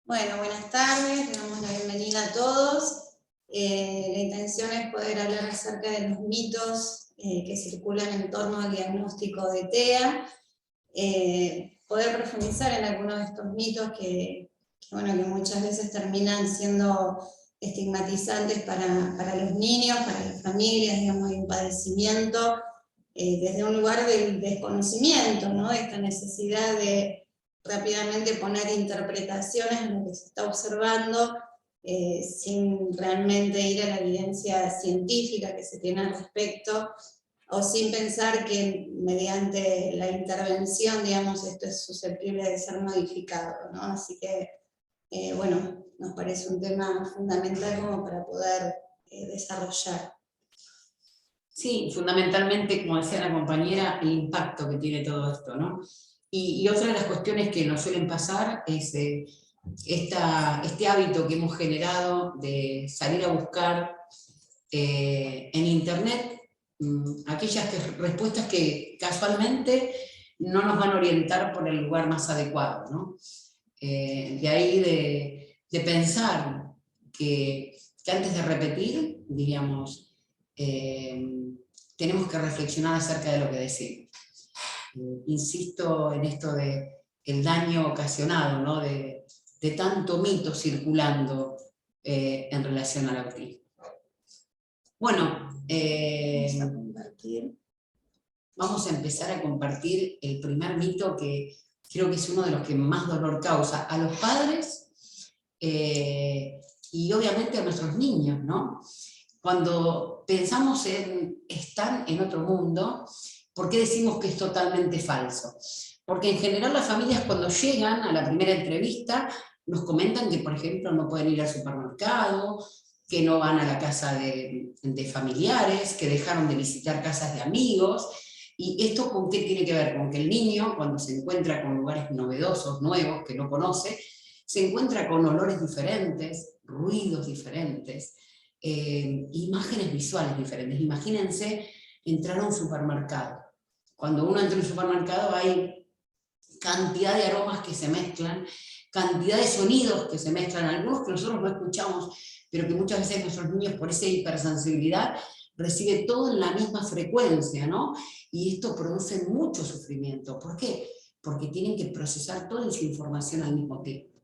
Bueno, buenas tardes, le damos la bienvenida a todos. La intención es poder hablar acerca de los mitos que circulan en torno al diagnóstico de TEA, poder profundizar en algunos de estos mitos que muchas veces terminan siendo estigmatizantes para los niños, para las familias, digamos, hay un padecimiento desde un lugar del desconocimiento, ¿no? Esta necesidad de rápidamente poner interpretaciones en lo que se está observando, sin realmente ir a la evidencia científica que se tiene al respecto, o sin pensar que mediante la intervención, digamos, esto es susceptible de ser modificado, ¿no? Así que, bueno, nos parece un tema fundamental como para poder desarrollar. Sí, fundamentalmente, como decía la compañera, el impacto que tiene todo esto, ¿no? Y otra de las cuestiones que nos suelen pasar es este hábito que hemos generado de salir a buscar en internet aquellas respuestas que casualmente no nos van a orientar por el lugar más adecuado, ¿no? De ahí de pensar que antes de repetir, diríamos, tenemos que reflexionar acerca de lo que decimos. Insisto en esto del daño ocasionado, ¿no? de tanto mito circulando en relación al autismo. Bueno, vamos a empezar a compartir el primer mito que creo que es uno de los que más dolor causa a los padres y obviamente a nuestros niños, ¿no? Cuando pensamos en están en otro mundo, ¿por qué decimos que es totalmente falso? Porque en general las familias cuando llegan a la primera entrevista nos comentan que, por ejemplo, no pueden ir al supermercado, que no van a la casa de familiares, que dejaron de visitar casas de amigos. ¿Y esto con qué tiene que ver? Con que el niño, cuando se encuentra con lugares novedosos, nuevos, que no conoce, se encuentra con olores diferentes, ruidos diferentes, imágenes visuales diferentes. Imagínense entrar a un supermercado. Cuando uno entra a un supermercado hay cantidad de aromas que se mezclan, cantidad de sonidos que se mezclan, algunos que nosotros no escuchamos, pero que muchas veces nuestros niños por esa hipersensibilidad reciben todo en la misma frecuencia, ¿no? Y esto produce mucho sufrimiento. ¿Por qué? Porque tienen que procesar toda esa información al mismo tiempo.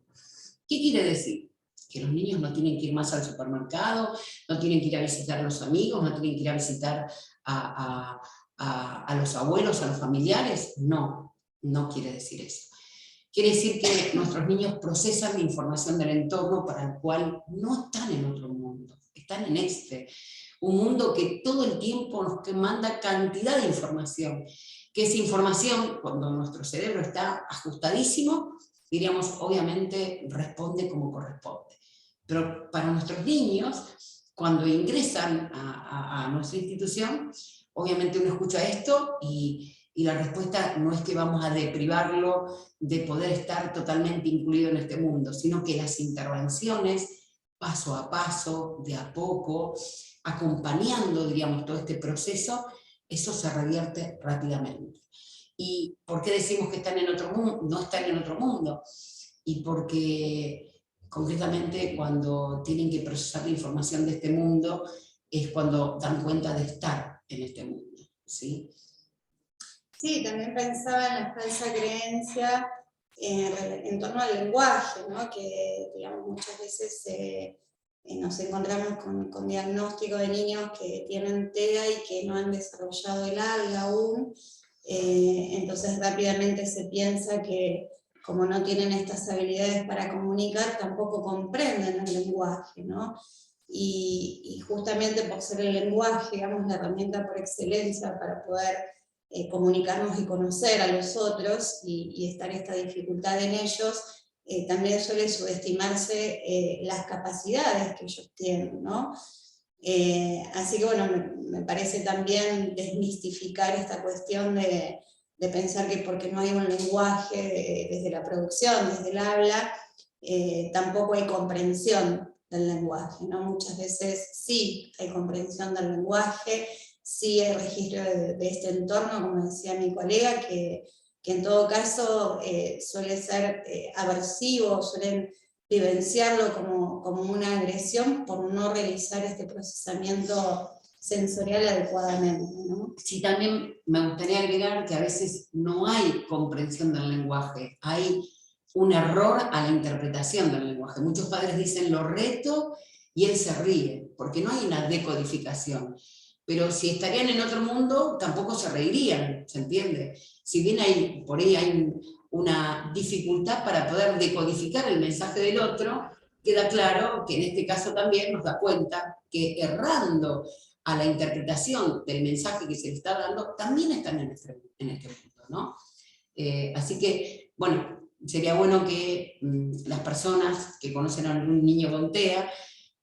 ¿Qué quiere decir? Que los niños no tienen que ir más al supermercado, no tienen que ir a visitar a los amigos, no tienen que ir a visitar a los abuelos, a los familiares. No, no quiere decir eso. Quiere decir que nuestros niños procesan la información del entorno para el cual no están en otro mundo, están en este. Un mundo que todo el tiempo nos manda cantidad de información, que esa información, cuando nuestro cerebro está ajustadísimo, diríamos, obviamente responde como corresponde. Pero para nuestros niños, cuando ingresan a nuestra institución, obviamente uno escucha esto y la respuesta no es que vamos a deprivarlo de poder estar totalmente incluido en este mundo, sino que las intervenciones, paso a paso, de a poco, acompañando, digamos, todo este proceso, eso se revierte rápidamente. ¿Y por qué decimos que están en otro mundo? No están en otro mundo. Y porque concretamente cuando tienen que procesar la información de este mundo es cuando dan cuenta de estar en este mundo, ¿sí? Sí, también pensaba en la falsa creencia en torno al lenguaje, ¿no? Que digamos, muchas veces nos encontramos con diagnósticos de niños que tienen TEA y que no han desarrollado el habla aún, entonces rápidamente se piensa que como no tienen estas habilidades para comunicar, tampoco comprenden el lenguaje, ¿no? Y justamente por ser el lenguaje, digamos, la herramienta por excelencia para poder comunicarnos y conocer a los otros y estar esta dificultad en ellos, también suele subestimarse las capacidades que ellos tienen, ¿no? Así que bueno, me parece también desmistificar esta cuestión de pensar que porque no hay un lenguaje desde la producción, desde el habla, tampoco hay comprensión del lenguaje, ¿no? Muchas veces sí hay comprensión del lenguaje, sí hay registro de este entorno, como decía mi colega, que en todo caso suele ser aversivo, suelen vivenciarlo como una agresión por no realizar este procesamiento sensorial adecuadamente, ¿no? Sí, también me gustaría agregar que a veces no hay comprensión del lenguaje, hay un error a la interpretación del lenguaje. Muchos padres dicen lo reto y él se ríe, porque no hay una decodificación. Pero si estarían en otro mundo, tampoco se reirían, ¿se entiende? Si bien por ahí hay una dificultad para poder decodificar el mensaje del otro, queda claro que en este caso también nos da cuenta que errando a la interpretación del mensaje que se le está dando, también están en este punto, ¿no? Así que, bueno, sería bueno que las personas que conocen a algún niño con TEA,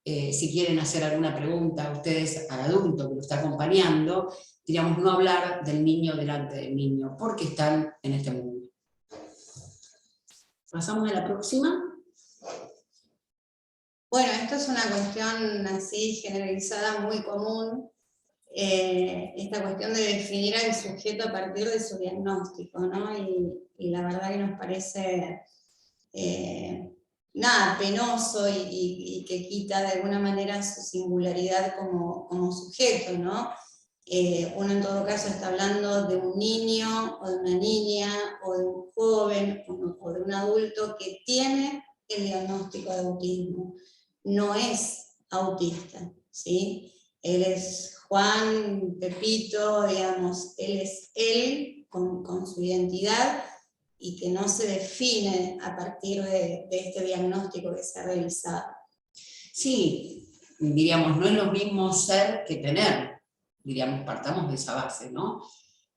si quieren hacer alguna pregunta a ustedes, al adulto que lo está acompañando, diríamos, no hablar del niño delante del niño, porque están en este mundo. ¿Pasamos a la próxima? Bueno, esto es una cuestión así generalizada muy común, esta cuestión de definir al sujeto a partir de su diagnóstico, ¿no? Y la verdad que nos parece nada, penoso y que quita de alguna manera su singularidad como sujeto, ¿no? Uno en todo caso está hablando de un niño, o de una niña, o de un joven, o de un adulto que tiene el diagnóstico de autismo. No es autista, ¿sí? Él es Juan, Pepito, digamos, él es él con su identidad y que no se define a partir de este diagnóstico que se ha realizado. Sí, diríamos, no es lo mismo ser que tener, diríamos, partamos de esa base, ¿no?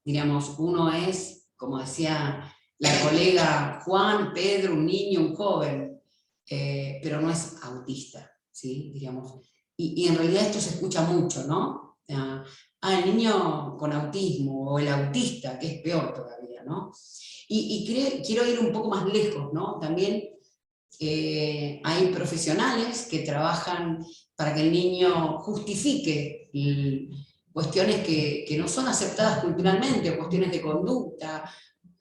Diríamos, uno es, como decía la colega Juan, Pedro, un niño, un joven, pero no es autista, ¿sí? Diríamos, y en realidad esto se escucha mucho, ¿no? El niño con autismo, o el autista, que es peor todavía, ¿no? Quiero ir un poco más lejos, ¿no? También hay profesionales que trabajan para que el niño justifique cuestiones que no son aceptadas culturalmente, o cuestiones de conducta,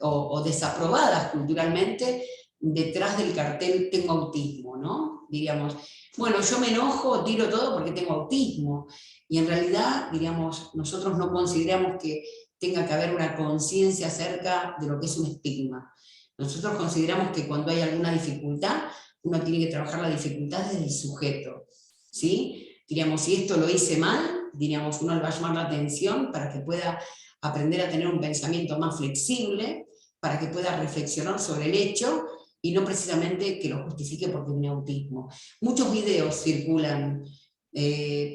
o desaprobadas culturalmente, detrás del cartel tengo autismo, ¿no? Diríamos, bueno, yo me enojo, tiro todo porque tengo autismo, y en realidad, diríamos, nosotros no consideramos que tenga que haber una conciencia acerca de lo que es un estigma. Nosotros consideramos que cuando hay alguna dificultad, uno tiene que trabajar la dificultad desde el sujeto, ¿sí? Diríamos, si esto lo hice mal, diríamos, uno le va a llamar la atención para que pueda aprender a tener un pensamiento más flexible, para que pueda reflexionar sobre el hecho, y no precisamente que lo justifique porque tiene autismo. Muchos videos circulan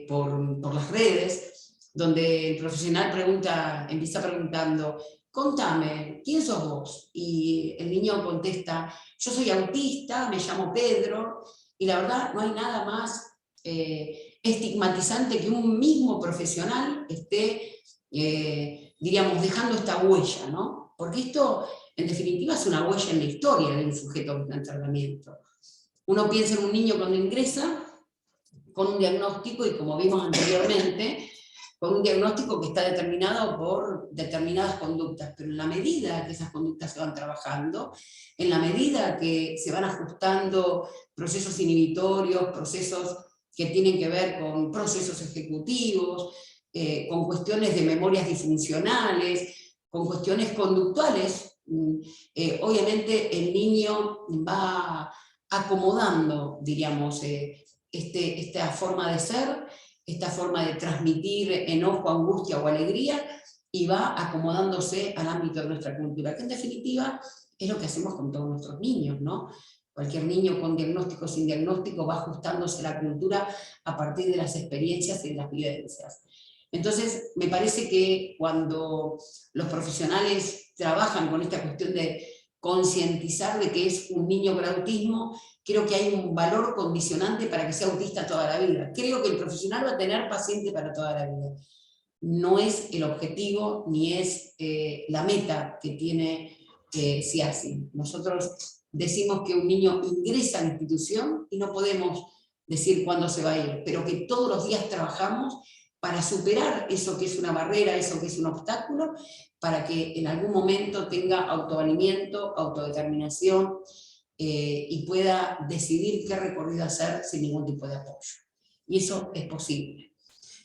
por las redes, donde el profesional empieza preguntando, contame, ¿quién sos vos? Y el niño contesta, yo soy autista, me llamo Pedro, y la verdad no hay nada más estigmatizante que un mismo profesional esté, diríamos, dejando esta huella, ¿no? Porque esto, en definitiva, es una huella en la historia de un sujeto que está en tratamiento. Uno piensa en un niño cuando ingresa con un diagnóstico, y como vimos anteriormente, con un diagnóstico que está determinado por determinadas conductas, pero en la medida que esas conductas se van trabajando, en la medida que se van ajustando procesos inhibitorios, procesos que tienen que ver con procesos ejecutivos, con cuestiones de memorias disfuncionales, con cuestiones conductuales, obviamente el niño va acomodando, diríamos, esta forma de ser, esta forma de transmitir enojo, angustia o alegría, y va acomodándose al ámbito de nuestra cultura, que en definitiva es lo que hacemos con todos nuestros niños, ¿no? Cualquier niño con diagnóstico o sin diagnóstico va ajustándose a la cultura a partir de las experiencias y de las vivencias. Entonces, me parece que cuando los profesionales trabajan con esta cuestión de concientizar de que es un niño con autismo, creo que hay un valor condicionante para que sea autista toda la vida. Creo que el profesional va a tener paciente para toda la vida. No es el objetivo ni es la meta que tiene CIASI. Nosotros decimos que un niño ingresa a la institución y no podemos decir cuándo se va a ir, pero que todos los días trabajamos para superar eso que es una barrera, eso que es un obstáculo, para que en algún momento tenga autovalimiento, autodeterminación, y pueda decidir qué recorrido hacer sin ningún tipo de apoyo. Y eso es posible.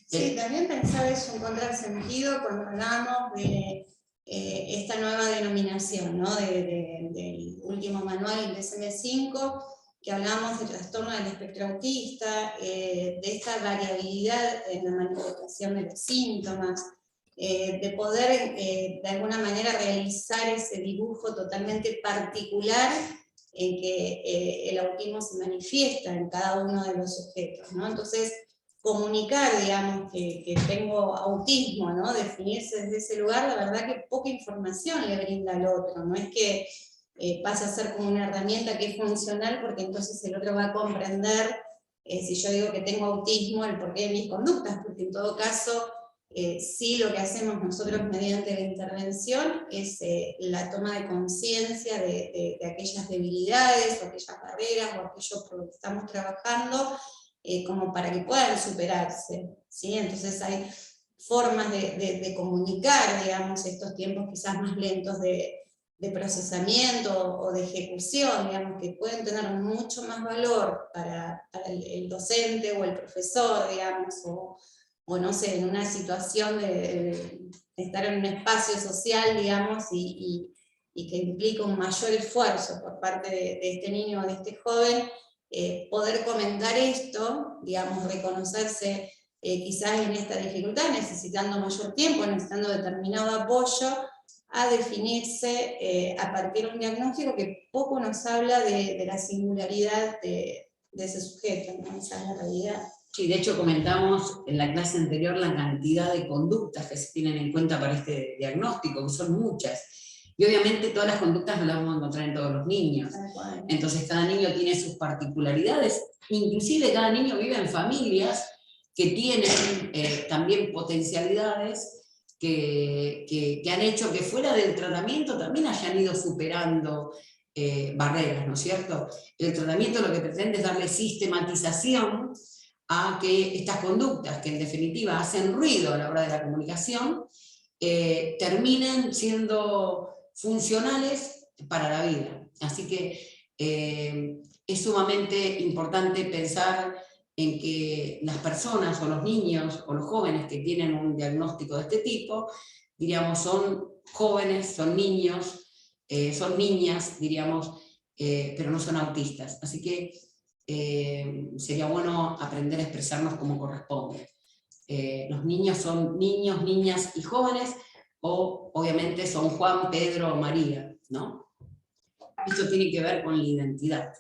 Sí, también pensaba eso, encontrar sentido cuando hablamos de esta nueva denominación, ¿no? Del último manual, el DSM-5, que hablamos de trastorno del espectro autista, de esta variabilidad en la manifestación de los síntomas, de poder de alguna manera realizar ese dibujo totalmente particular en que el autismo se manifiesta en cada uno de los sujetos, ¿no? Entonces, comunicar, digamos, que tengo autismo, ¿no? Definirse desde ese lugar, la verdad que poca información le brinda al otro, no es que pasa a ser como una herramienta que es funcional porque entonces el otro va a comprender, si yo digo que tengo autismo, el porqué de mis conductas, porque en todo caso, sí lo que hacemos nosotros mediante la intervención es la toma de conciencia de aquellas debilidades, o aquellas barreras, o aquello por lo que estamos trabajando, como para que puedan superarse, ¿sí? Entonces hay formas de comunicar, digamos, estos tiempos quizás más lentos de procesamiento o de ejecución, digamos, que pueden tener mucho más valor para el docente o el profesor, digamos, o no sé, en una situación de estar en un espacio social, digamos, y que implica un mayor esfuerzo por parte de este niño o de este joven, poder comentar esto, digamos, reconocerse quizás en esta dificultad, necesitando mayor tiempo, necesitando determinado apoyo, a definirse a partir de un diagnóstico que poco nos habla de la singularidad de ese sujeto, ¿no? Esa es la realidad. Sí, de hecho comentamos en la clase anterior la cantidad de conductas que se tienen en cuenta para este diagnóstico, que son muchas. Y obviamente todas las conductas no las vamos a encontrar en todos los niños. Entonces cada niño tiene sus particularidades, inclusive cada niño vive en familias que tienen también potencialidades que han hecho que fuera del tratamiento también hayan ido superando barreras, ¿no es cierto? El tratamiento lo que pretende es darle sistematización a que estas conductas, que en definitiva hacen ruido a la hora de la comunicación, terminen siendo funcionales para la vida. Así que es sumamente importante pensar en que las personas o los niños o los jóvenes que tienen un diagnóstico de este tipo, diríamos, son jóvenes, son niños, son niñas, diríamos, pero no son autistas. Así que sería bueno aprender a expresarnos como corresponde. Los niños son niños, niñas y jóvenes, o obviamente son Juan, Pedro o María, ¿no? Esto tiene que ver con la identidad.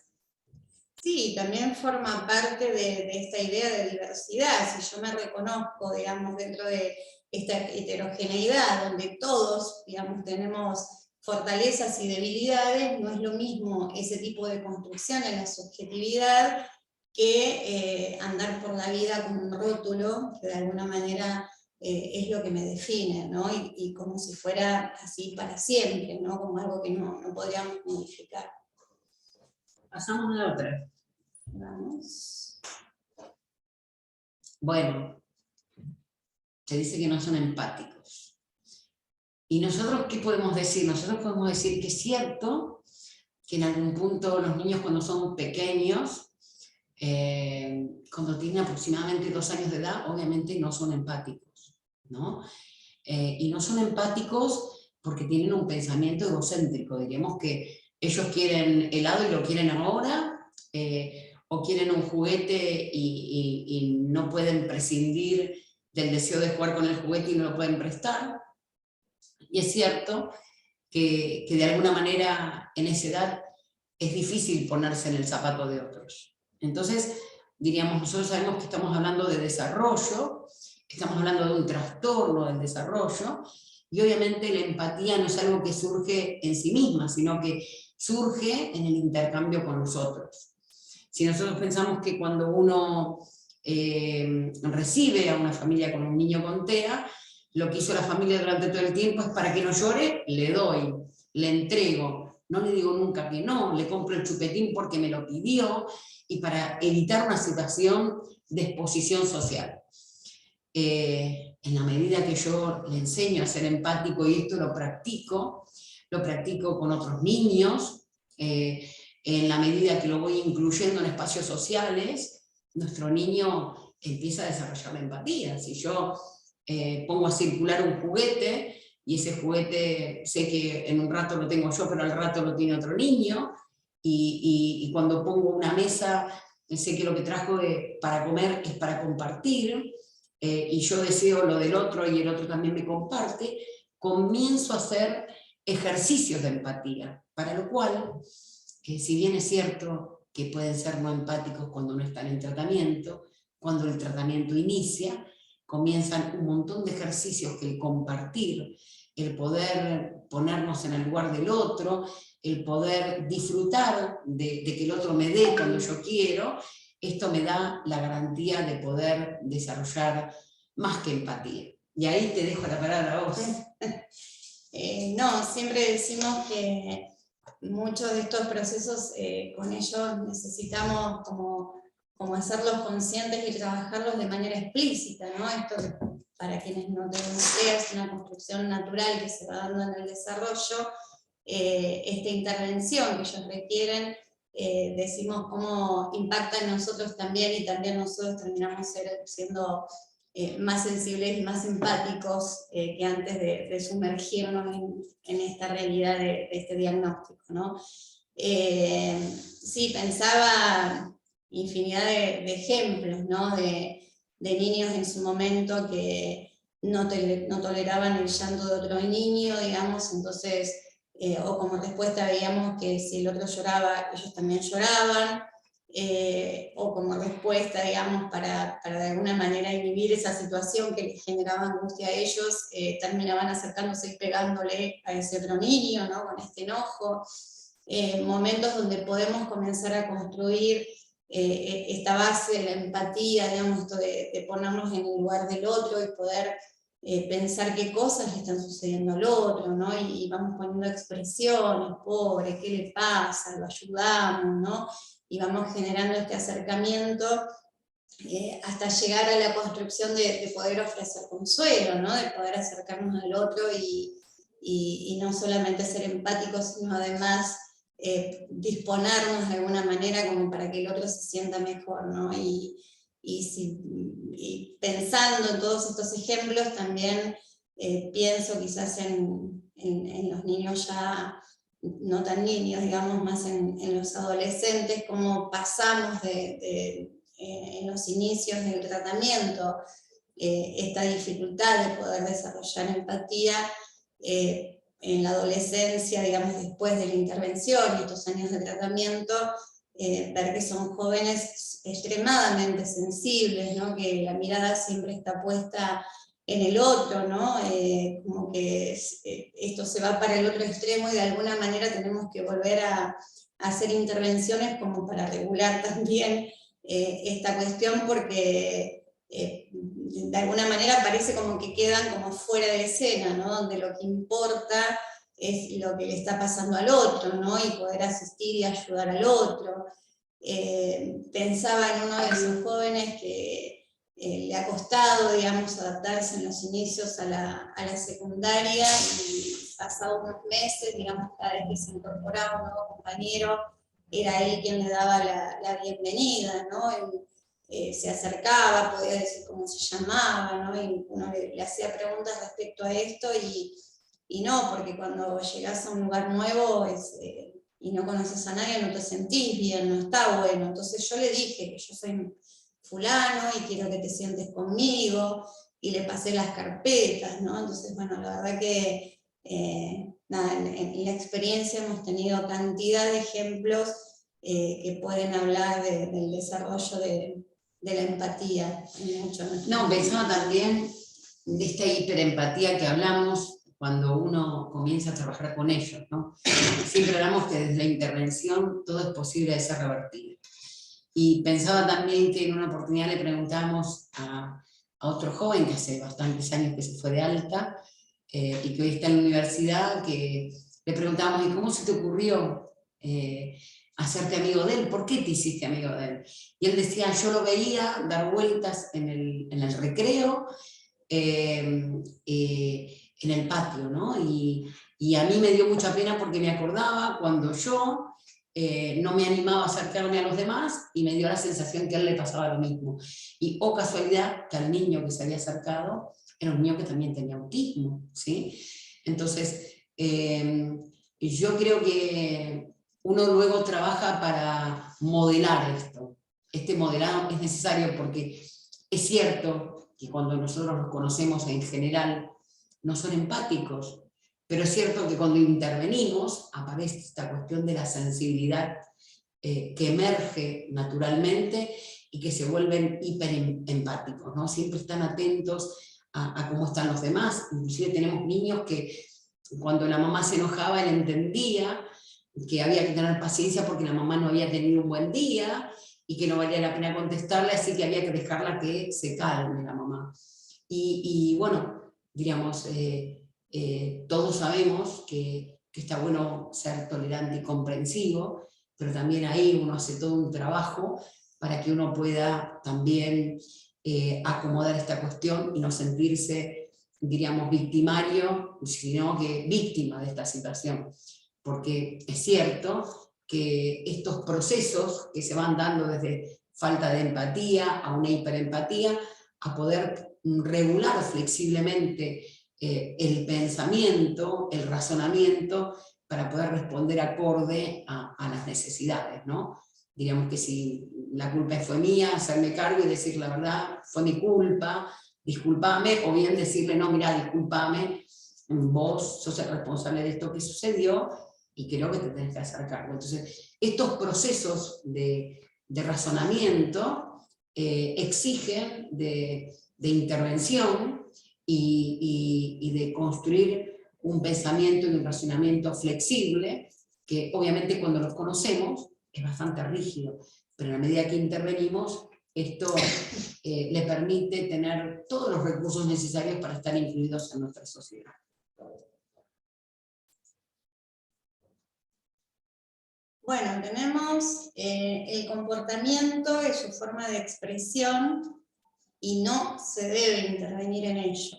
Sí, también forma parte de esta idea de diversidad. Si yo me reconozco, digamos, dentro de esta heterogeneidad, donde todos, digamos, tenemos fortalezas y debilidades, no es lo mismo ese tipo de construcción en la subjetividad que andar por la vida con un rótulo que de alguna manera es lo que me define, ¿no? Y como si fuera así para siempre, ¿no? Como algo que no podríamos modificar. Pasamos a la otra. Vamos. Bueno, se dice que no son empáticos. ¿Y nosotros qué podemos decir? Nosotros podemos decir que es cierto que en algún punto los niños cuando son pequeños, cuando tienen aproximadamente 2 años de edad, obviamente no son empáticos, ¿no? Y no son empáticos porque tienen un pensamiento egocéntrico, diríamos que ellos quieren helado y lo quieren ahora, o quieren un juguete y no pueden prescindir del deseo de jugar con el juguete y no lo pueden prestar. Y es cierto que de alguna manera en esa edad es difícil ponerse en el zapato de otros. Entonces, diríamos, nosotros sabemos que estamos hablando de desarrollo, estamos hablando de un trastorno del desarrollo, y obviamente la empatía no es algo que surge en sí misma, sino que surge en el intercambio con los otros. Si nosotros pensamos que cuando uno recibe a una familia con un niño con TEA, lo que hizo la familia durante todo el tiempo es para que no llore, le doy, le entrego, no le digo nunca que no, le compro el chupetín porque me lo pidió, y para evitar una situación de exposición social. En la medida que yo le enseño a ser empático, y esto lo practico con otros niños, en la medida que lo voy incluyendo en espacios sociales, nuestro niño empieza a desarrollar la empatía. Si yo pongo a circular un juguete, y ese juguete sé que en un rato lo tengo yo, pero al rato lo tiene otro niño, y cuando pongo una mesa, sé que lo que trajo para comer es para compartir, y yo deseo lo del otro y el otro también me comparte, comienzo a hacer ejercicios de empatía, para lo cual, si bien es cierto que pueden ser no empáticos cuando no están en tratamiento, cuando el tratamiento inicia, comienzan un montón de ejercicios que el compartir, el poder ponernos en el lugar del otro, el poder disfrutar de que el otro me dé cuando yo quiero, esto me da la garantía de poder desarrollar más que empatía. Y ahí te dejo la palabra a vos. No, siempre decimos que muchos de estos procesos con ellos necesitamos como hacerlos conscientes y trabajarlos de manera explícita, ¿no? Esto, para quienes no tenemos idea, es una construcción natural que se va dando en el desarrollo. Esta intervención que ellos requieren, decimos cómo impacta en nosotros también, y también nosotros terminamos siendo más sensibles y más empáticos que antes de sumergirnos en esta realidad de este diagnóstico, ¿no? Sí, pensaba infinidad de ejemplos, ¿no? de niños en su momento que no toleraban el llanto de otro niño, digamos, entonces, o como respuesta veíamos que si el otro lloraba, ellos también lloraban, o como respuesta, digamos, para de alguna manera inhibir esa situación que les generaba angustia a ellos, terminaban acercándose y pegándole a ese otro niño, ¿no? Con este enojo. Momentos donde podemos comenzar a construir esta base de la empatía, digamos, esto de ponernos en el lugar del otro y poder pensar qué cosas le están sucediendo al otro, ¿no? Y vamos poniendo expresiones, pobre, ¿qué le pasa? Lo ayudamos, ¿no? Y vamos generando este acercamiento hasta llegar a la construcción de poder ofrecer consuelo, ¿no? De poder acercarnos al otro y no solamente ser empáticos, sino además disponernos de alguna manera como para que el otro se sienta mejor, ¿no? Y pensando en todos estos ejemplos, también pienso quizás en los niños ya no tan niños, digamos, más en los adolescentes, cómo pasamos en los inicios del tratamiento esta dificultad de poder desarrollar empatía en la adolescencia, digamos, después de la intervención y estos años de tratamiento, ver que son jóvenes extremadamente sensibles, ¿no? Que la mirada siempre está puesta en el otro, ¿no? Como que esto se va para el otro extremo y de alguna manera tenemos que volver a hacer intervenciones como para regular también esta cuestión, porque de alguna manera parece como que quedan como fuera de escena, ¿no? Donde lo que importa es lo que le está pasando al otro, ¿no? Y poder asistir y ayudar al otro. Pensaba en uno de esos jóvenes que le ha costado, digamos, adaptarse en los inicios a la secundaria, y pasado unos meses, digamos, cada vez que se incorporaba un nuevo compañero, era él quien le daba la bienvenida, ¿no? Se acercaba, podía decir cómo se llamaba, ¿no? Y uno le hacía preguntas respecto a esto, y no, porque cuando llegas a un lugar nuevo y no conoces a nadie, no te sentís bien, no está bueno. Entonces yo le dije que yo soy fulano y quiero que te sientes conmigo, y le pasé las carpetas, ¿no? Entonces, bueno, la verdad que nada, en la experiencia hemos tenido cantidad de ejemplos que pueden hablar del desarrollo de la empatía. No, pensaba también de esta hiperempatía que hablamos cuando uno comienza a trabajar con ellos, ¿no? Siempre hablamos que desde la intervención todo es posible de ser revertido. Y pensaba también que en una oportunidad le preguntamos a otro joven que hace bastantes años que se fue de alta y que hoy está en la universidad, que le preguntábamos, ¿y cómo se te ocurrió hacerte amigo de él? ¿Por qué te hiciste amigo de él? Y él decía, yo lo veía dar vueltas en el recreo, en el patio, ¿no? Y a mí me dio mucha pena porque me acordaba cuando yo no me animaba a acercarme a los demás y me dio la sensación que a él le pasaba lo mismo. Y, oh casualidad, que al niño que se había acercado era un niño que también tenía autismo, ¿sí? Entonces, yo creo que uno luego trabaja para modelar esto. Este modelado es necesario porque es cierto que cuando nosotros nos conocemos en general no son empáticos, pero es cierto que cuando intervenimos aparece esta cuestión de la sensibilidad que emerge naturalmente y que se vuelven hiperempáticos, ¿no? Siempre están atentos a cómo están los demás. Inclusive tenemos niños que cuando la mamá se enojaba, él entendía que había que tener paciencia porque la mamá no había tenido un buen día y que no valía la pena contestarle, así que había que dejarla que se calme la mamá. Y bueno, diríamos, todos sabemos que está bueno ser tolerante y comprensivo, pero también ahí uno hace todo un trabajo para que uno pueda también acomodar esta cuestión y no sentirse, diríamos, victimario, sino que víctima de esta situación. Porque es cierto que estos procesos que se van dando desde falta de empatía a una hiperempatía, a poder regular flexiblemente el pensamiento, el razonamiento, para poder responder acorde a las necesidades, ¿no? Diríamos que si la culpa fue mía, hacerme cargo y decir la verdad, fue mi culpa, discúlpame, o bien decirle, no, mira, discúlpame, vos sos el responsable de esto que sucedió y creo que te tenés que hacer cargo. Entonces, estos procesos de razonamiento exigen de intervención y de construir un pensamiento y un razonamiento flexible, que obviamente cuando los conocemos es bastante rígido, pero a la medida que intervenimos, esto le permite tener todos los recursos necesarios para estar incluidos en nuestra sociedad. Bueno, tenemos el comportamiento y su forma de expresión y no se debe intervenir en ello.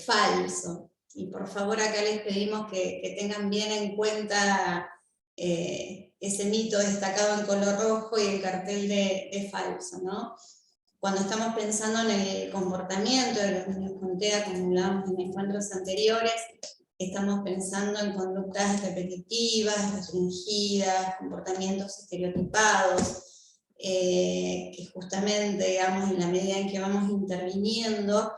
Falso. Y por favor acá les pedimos que tengan bien en cuenta ese mito destacado en color rojo y el cartel de falso, ¿no? Cuando estamos pensando en el comportamiento de los niños con TEA, como hablábamos en encuentros anteriores, estamos pensando en conductas repetitivas, restringidas, comportamientos estereotipados, que justamente, digamos, en la medida en que vamos interviniendo,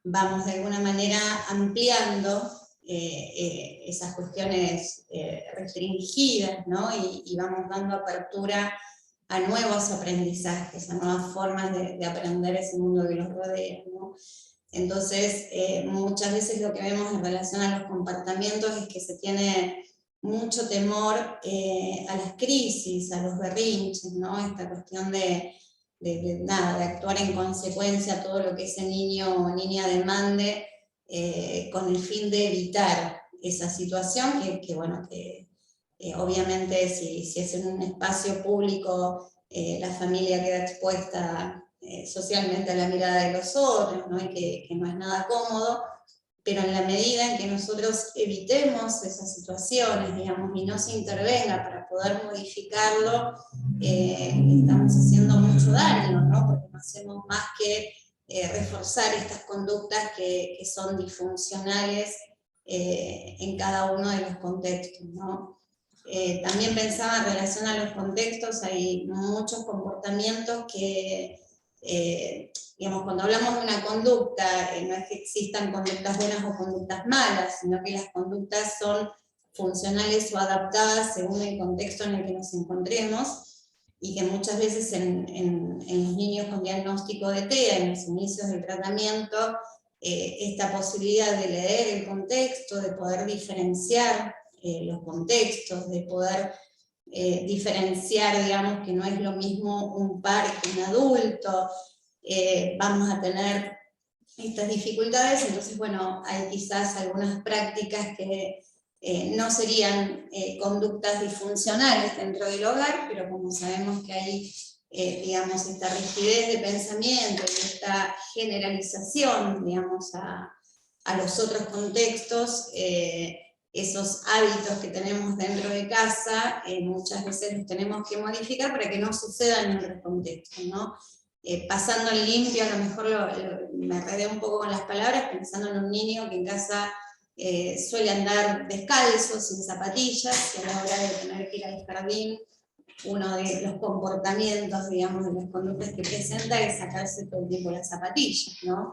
vamos de alguna manera ampliando esas cuestiones restringidas, ¿no? Y vamos dando apertura a nuevos aprendizajes, a nuevas formas de aprender ese mundo que los rodea, ¿no? Entonces, muchas veces lo que vemos en relación a los comportamientos es que se tiene mucho temor a las crisis, a los berrinches, ¿no? Esta cuestión de actuar en consecuencia a todo lo que ese niño o niña demande, con el fin de evitar esa situación que obviamente si es en un espacio público, la familia queda expuesta socialmente a la mirada de los otros, ¿no? Y que no es nada cómodo, pero en la medida en que nosotros evitemos esas situaciones, digamos, y no se intervenga para poder modificarlo, estamos haciendo mucho daño, ¿no? Porque no hacemos más que reforzar estas conductas que son disfuncionales en cada uno de los contextos, ¿no? También pensaba en relación a los contextos, hay muchos comportamientos que, digamos, cuando hablamos de una conducta, no es que existan conductas buenas o conductas malas, sino que las conductas son funcionales o adaptadas según el contexto en el que nos encontremos, y que muchas veces en los niños con diagnóstico de TEA, en los inicios del tratamiento, esta posibilidad de leer el contexto, de poder diferenciar los contextos, de poder diferenciar, digamos, que no es lo mismo un par que un adulto, vamos a tener estas dificultades. Entonces, bueno, hay quizás algunas prácticas que no serían conductas disfuncionales dentro del hogar, pero como sabemos que hay, digamos, esta rigidez de pensamiento y esta generalización, digamos, a los otros contextos, esos hábitos que tenemos dentro de casa, muchas veces los tenemos que modificar para que no sucedan en otros contextos, ¿no? Pasando en limpio, a lo mejor me enredé un poco con las palabras, pensando en un niño que en casa suele andar descalzo, sin zapatillas, y a la hora de tener que ir al jardín, uno de los comportamientos, digamos, de las conductas que presenta es sacarse todo el tiempo las zapatillas, ¿no?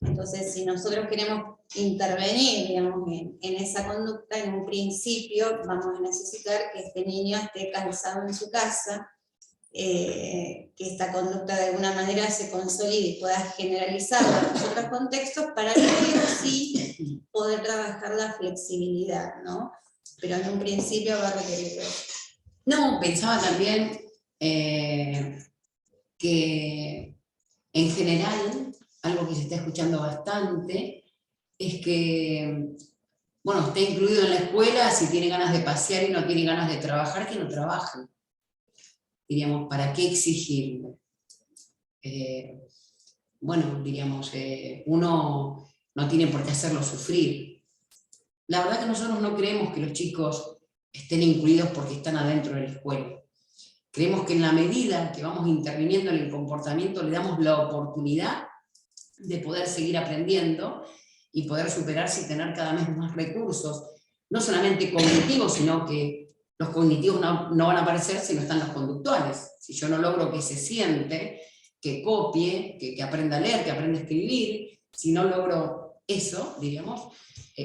Entonces, si nosotros queremos intervenir, digamos, en esa conducta, en un principio vamos a necesitar que este niño esté calzado en su casa, que esta conducta de alguna manera se consolide y pueda generalizarla en los otros contextos, para luego sí poder trabajar la flexibilidad, ¿no? Pero en un principio va a requerir eso. No, pensaba también que en general, algo que se está escuchando bastante, es que, bueno, está incluido en la escuela, si tiene ganas de pasear y no tiene ganas de trabajar, que no trabaje. Diríamos, ¿para qué exigirle? Bueno, diríamos, uno no tiene por qué hacerlo sufrir. La verdad que nosotros no creemos que los chicos estén incluidos porque están adentro de la escuela. Creemos que en la medida que vamos interviniendo en el comportamiento, le damos la oportunidad de poder seguir aprendiendo y poder superarse y tener cada vez más recursos, no solamente cognitivos, sino que los cognitivos no van a aparecer si no están los conductuales. Si yo no logro que se siente, que copie, que aprenda a leer, que aprenda a escribir, si no logro eso, diríamos,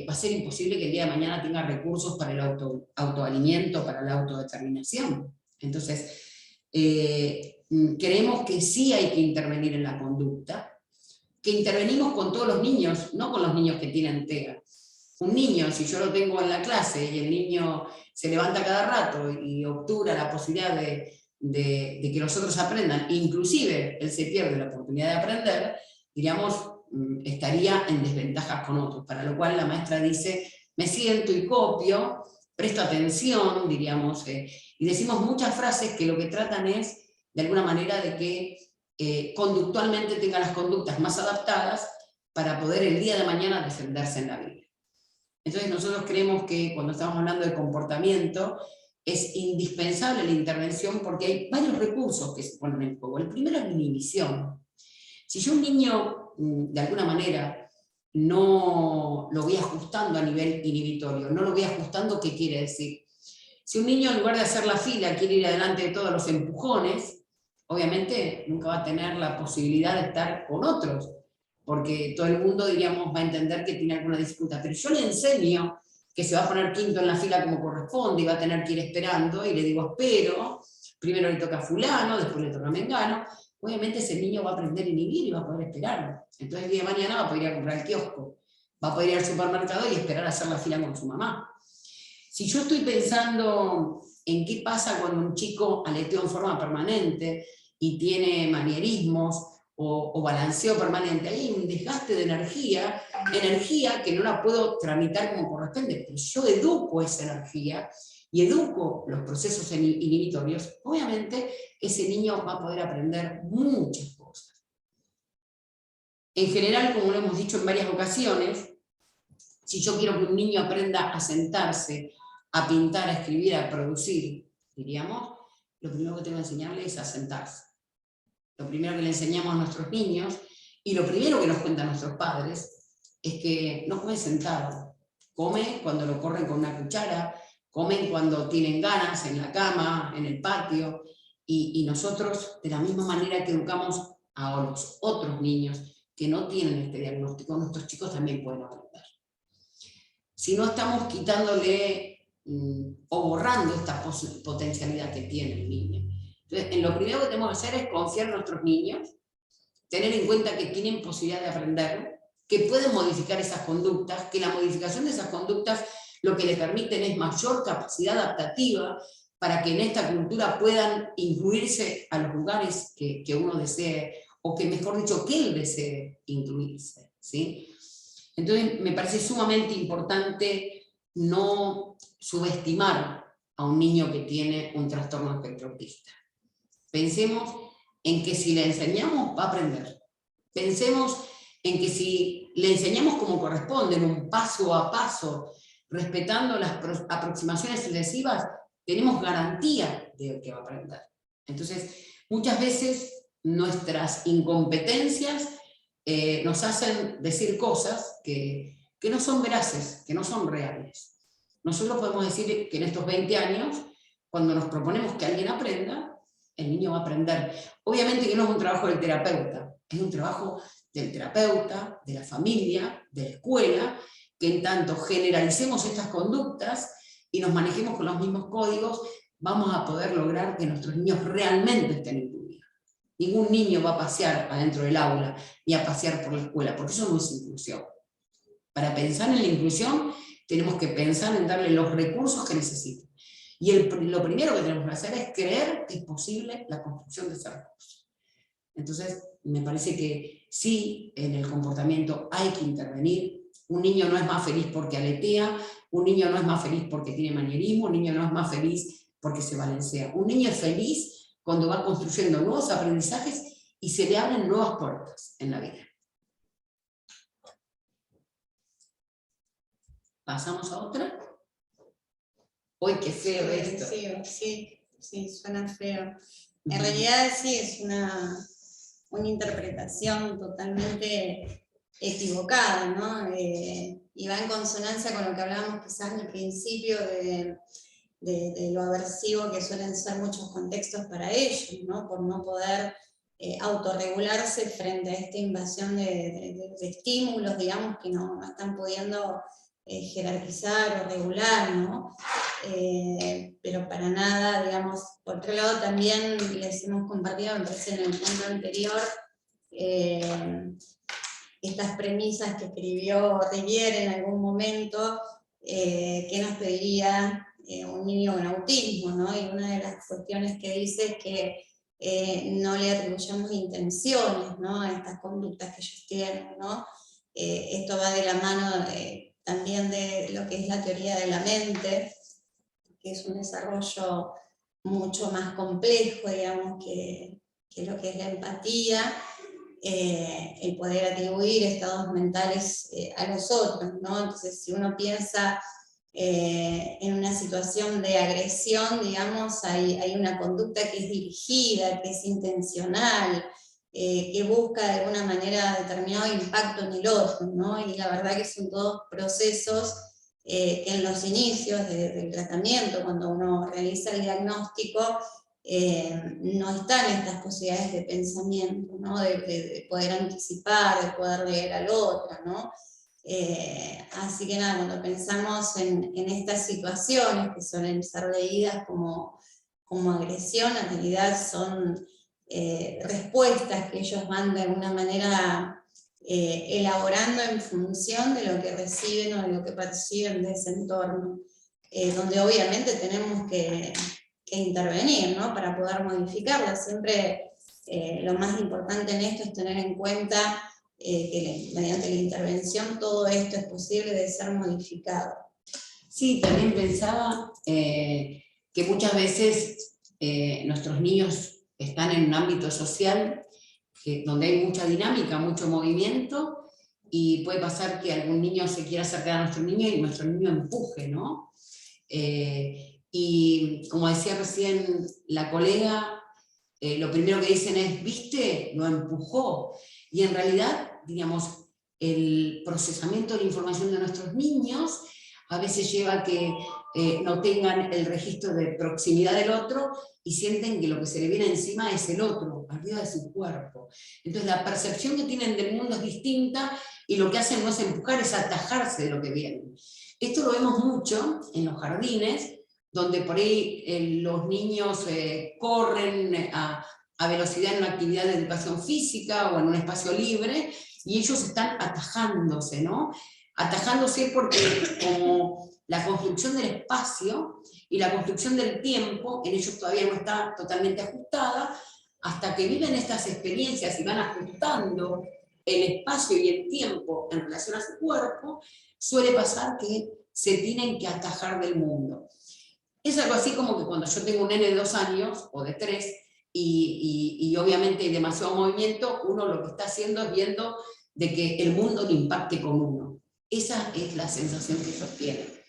va a ser imposible que el día de mañana tenga recursos para el autoalimento, para la autodeterminación. Entonces, creemos que sí hay que intervenir en la conducta, que intervenimos con todos los niños, no con los niños que tienen TEA. Un niño, si yo lo tengo en la clase y el niño se levanta cada rato y obtura la posibilidad de que los otros aprendan, inclusive él se pierde la oportunidad de aprender, diríamos, estaría en desventajas con otros, para lo cual la maestra dice, me siento y copio, presto atención, diríamos, y decimos muchas frases que lo que tratan es, de alguna manera, de que conductualmente tenga las conductas más adaptadas para poder el día de mañana defenderse en la vida. Entonces nosotros creemos que cuando estamos hablando de comportamiento, es indispensable la intervención porque hay varios recursos que se ponen en juego. El primero es la inhibición. Si yo un niño, de alguna manera, no lo voy ajustando a nivel inhibitorio, no lo voy ajustando, ¿qué quiere decir? Si un niño en lugar de hacer la fila quiere ir adelante de todos los empujones, obviamente nunca va a tener la posibilidad de estar con otros, porque todo el mundo, diríamos, va a entender que tiene alguna dificultad. Pero yo le enseño que se va a poner quinto en la fila como corresponde y va a tener que ir esperando, y le digo, espero, primero le toca a fulano, después le toca a mengano, obviamente ese niño va a aprender a inhibir y va a poder esperarlo. Entonces el día de mañana va a poder ir a comprar el kiosco, va a poder ir al supermercado y esperar a hacer la fila con su mamá. Si yo estoy pensando en qué pasa cuando un chico aleteó en forma permanente y tiene manierismos o balanceo permanente, hay un desgaste de energía que no la puedo tramitar como corresponde, pero yo educo esa energía y educo los procesos inhibitorios, obviamente ese niño va a poder aprender muchas cosas. En general, como lo hemos dicho en varias ocasiones, si yo quiero que un niño aprenda a sentarse, a pintar, a escribir, a producir, diríamos, lo primero que tengo que enseñarle es a sentarse. Lo primero que le enseñamos a nuestros niños, y lo primero que nos cuentan nuestros padres, es que no come sentado. Come cuando lo corren con una cuchara, comen cuando tienen ganas, en la cama, en el patio, y nosotros, de la misma manera que educamos a los otros niños que no tienen este diagnóstico, nuestros chicos también pueden aprender. Si no estamos quitándole o borrando esta potencialidad que tiene el niño. Entonces, lo primero que tenemos que hacer es confiar en nuestros niños, tener en cuenta que tienen posibilidad de aprender, que pueden modificar esas conductas, que la modificación de esas conductas lo que le permiten es mayor capacidad adaptativa para que en esta cultura puedan incluirse a los lugares que uno desee, o que mejor dicho, que él desee incluirse, ¿sí? Entonces me parece sumamente importante no subestimar a un niño que tiene un trastorno espectro autista. Pensemos en que si le enseñamos va a aprender. Pensemos en que si le enseñamos como corresponde, en un paso a paso respetando las aproximaciones sucesivas, tenemos garantía de que va a aprender. Entonces, muchas veces nuestras incompetencias nos hacen decir cosas que no son veraces, que no son reales. Nosotros podemos decir que en estos 20 años, cuando nos proponemos que alguien aprenda, el niño va a aprender. Obviamente que no es un trabajo del terapeuta, es un trabajo del terapeuta, de la familia, de la escuela, que en tanto generalicemos estas conductas y nos manejemos con los mismos códigos, vamos a poder lograr que nuestros niños realmente estén incluidos. Ningún niño va a pasear adentro del aula, ni a pasear por la escuela, porque eso no es inclusión. Para pensar en la inclusión, tenemos que pensar en darle los recursos que necesitan. Y lo primero que tenemos que hacer es creer que es posible la construcción de ese recurso. Entonces, me parece que sí, en el comportamiento hay que intervenir. Un niño no es más feliz porque aletea, un niño no es más feliz porque tiene manierismo, un niño no es más feliz porque se balancea. Un niño es feliz cuando va construyendo nuevos aprendizajes y se le abren nuevas puertas en la vida. ¿Pasamos a otra? ¡Uy, qué feo esto! Sí, suena feo. En realidad sí, es una interpretación totalmente equivocada, ¿no? Y va en consonancia con lo que hablábamos quizás al principio de lo aversivo que suelen ser muchos contextos para ellos, ¿no? Por no poder autorregularse frente a esta invasión de estímulos, digamos, que no están pudiendo jerarquizar o regular, ¿no? Pero para nada, digamos, por otro lado también les hemos compartido, me parece en el punto anterior, estas premisas que escribió Rivière en algún momento, que nos pediría un niño con autismo, ¿no? Y una de las cuestiones que dice es que no le atribuyamos intenciones, ¿no? A estas conductas que ellos tienen, ¿no? Esto va de la mano también de lo que es la teoría de la mente, que es un desarrollo mucho más complejo, digamos, que lo que es la empatía, el poder atribuir estados mentales a los otros, ¿no? Entonces, si uno piensa en una situación de agresión, digamos, hay una conducta que es dirigida, que es intencional, que busca de alguna manera determinado impacto en el otro, ¿no? Y la verdad que son todos procesos que en los inicios del tratamiento, cuando uno realiza el diagnóstico, no están estas posibilidades de pensamiento, ¿no? De poder anticipar, de poder leer al otro, ¿no? Así que nada, cuando pensamos en estas situaciones que suelen ser leídas como agresión, en realidad son respuestas que ellos van de alguna manera elaborando en función de lo que reciben o de lo que perciben de ese entorno, donde obviamente tenemos que intervenir, ¿no? Para poder modificarla. Siempre lo más importante en esto es tener en cuenta que mediante la intervención todo esto es posible de ser modificado. Sí, también pensaba que muchas veces nuestros niños están en un ámbito social donde hay mucha dinámica, mucho movimiento, y puede pasar que algún niño se quiera acercar a nuestro niño y nuestro niño empuje, ¿no? Y como decía recién la colega, lo primero que dicen es, ¿viste? Lo empujó. Y en realidad, digamos, el procesamiento de la información de nuestros niños a veces lleva a que no tengan el registro de proximidad del otro y sienten que lo que se le viene encima es el otro, arriba de su cuerpo. Entonces la percepción que tienen del mundo es distinta y lo que hacen no es empujar, es atajarse de lo que viene. Esto lo vemos mucho en los jardines, donde por ahí los niños corren a velocidad en una actividad de educación física o en un espacio libre, y ellos están atajándose, ¿no? Atajándose porque como la construcción del espacio y la construcción del tiempo en ellos todavía no está totalmente ajustada, hasta que viven estas experiencias y van ajustando el espacio y el tiempo en relación a su cuerpo, suele pasar que se tienen que atajar del mundo. Es algo así como que cuando yo tengo un nene de 2 años o de 3 y obviamente hay demasiado movimiento, uno lo que está haciendo es viendo de que el mundo le impacte con uno. Esa es la sensación que ellos tienen.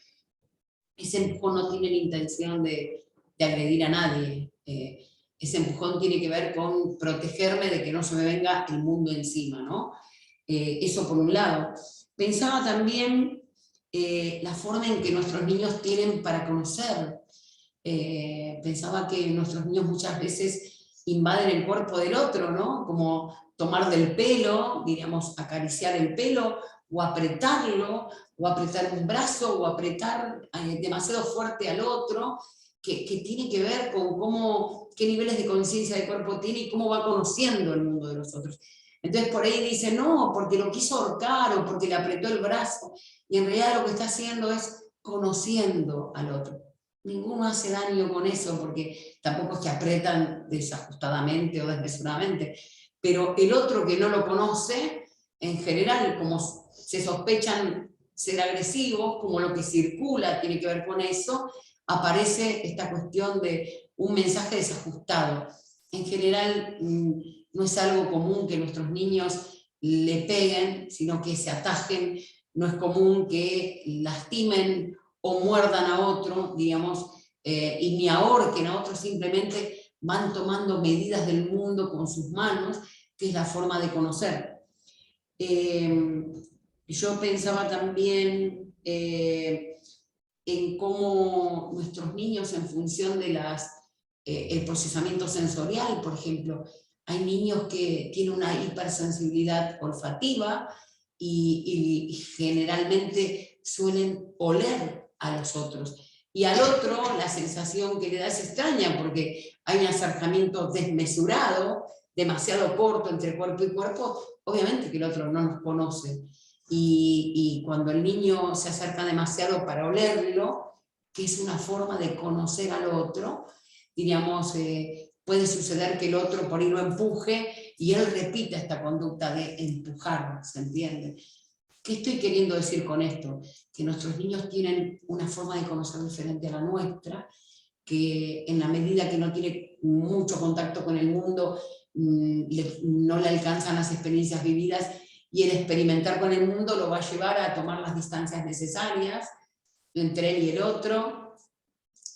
ese empujón no tiene la intención de agredir a nadie. Ese empujón tiene que ver con protegerme de que no se me venga el mundo encima, ¿no? Eso por un lado. Pensaba también la forma en que nuestros niños tienen para conocer. Pensaba que nuestros niños muchas veces invaden el cuerpo del otro, ¿no? Como tomar del pelo, diríamos, acariciar el pelo, o apretarlo, o apretar un brazo, o apretar demasiado fuerte al otro, que tiene que ver con qué niveles de conciencia del cuerpo tiene y cómo va conociendo el mundo de los otros. Entonces por ahí dice, no, porque lo quiso ahorcar o porque le apretó el brazo, y en realidad lo que está haciendo es conociendo al otro. Ninguno hace daño con eso, porque tampoco es que apretan desajustadamente o desmesuradamente, pero el otro que no lo conoce, en general, como se sospechan ser agresivos, como lo que circula tiene que ver con eso, aparece esta cuestión de un mensaje desajustado. En general, no es algo común que nuestros niños le peguen, sino que se atajen. No es común que lastimen o muerdan a otro, digamos, y ni ahorquen a otro, simplemente van tomando medidas del mundo con sus manos, que es la forma de conocer. Yo pensaba también en cómo nuestros niños, en función de el procesamiento sensorial, por ejemplo, hay niños que tienen una hipersensibilidad olfativa y generalmente suelen oler a los otros. Y al otro la sensación que le da es extraña, porque hay un acercamiento desmesurado, demasiado corto entre cuerpo y cuerpo, obviamente que el otro no nos conoce. Y cuando el niño se acerca demasiado para olerlo, que es una forma de conocer al otro, diríamos, puede suceder que el otro por ahí lo empuje y él repita esta conducta de empujar, ¿se entiende? ¿Qué estoy queriendo decir con esto? Que nuestros niños tienen una forma de conocer diferente a la nuestra, que en la medida que no tiene mucho contacto con el mundo, no le alcanzan las experiencias vividas, y el experimentar con el mundo lo va a llevar a tomar las distancias necesarias entre él y el otro,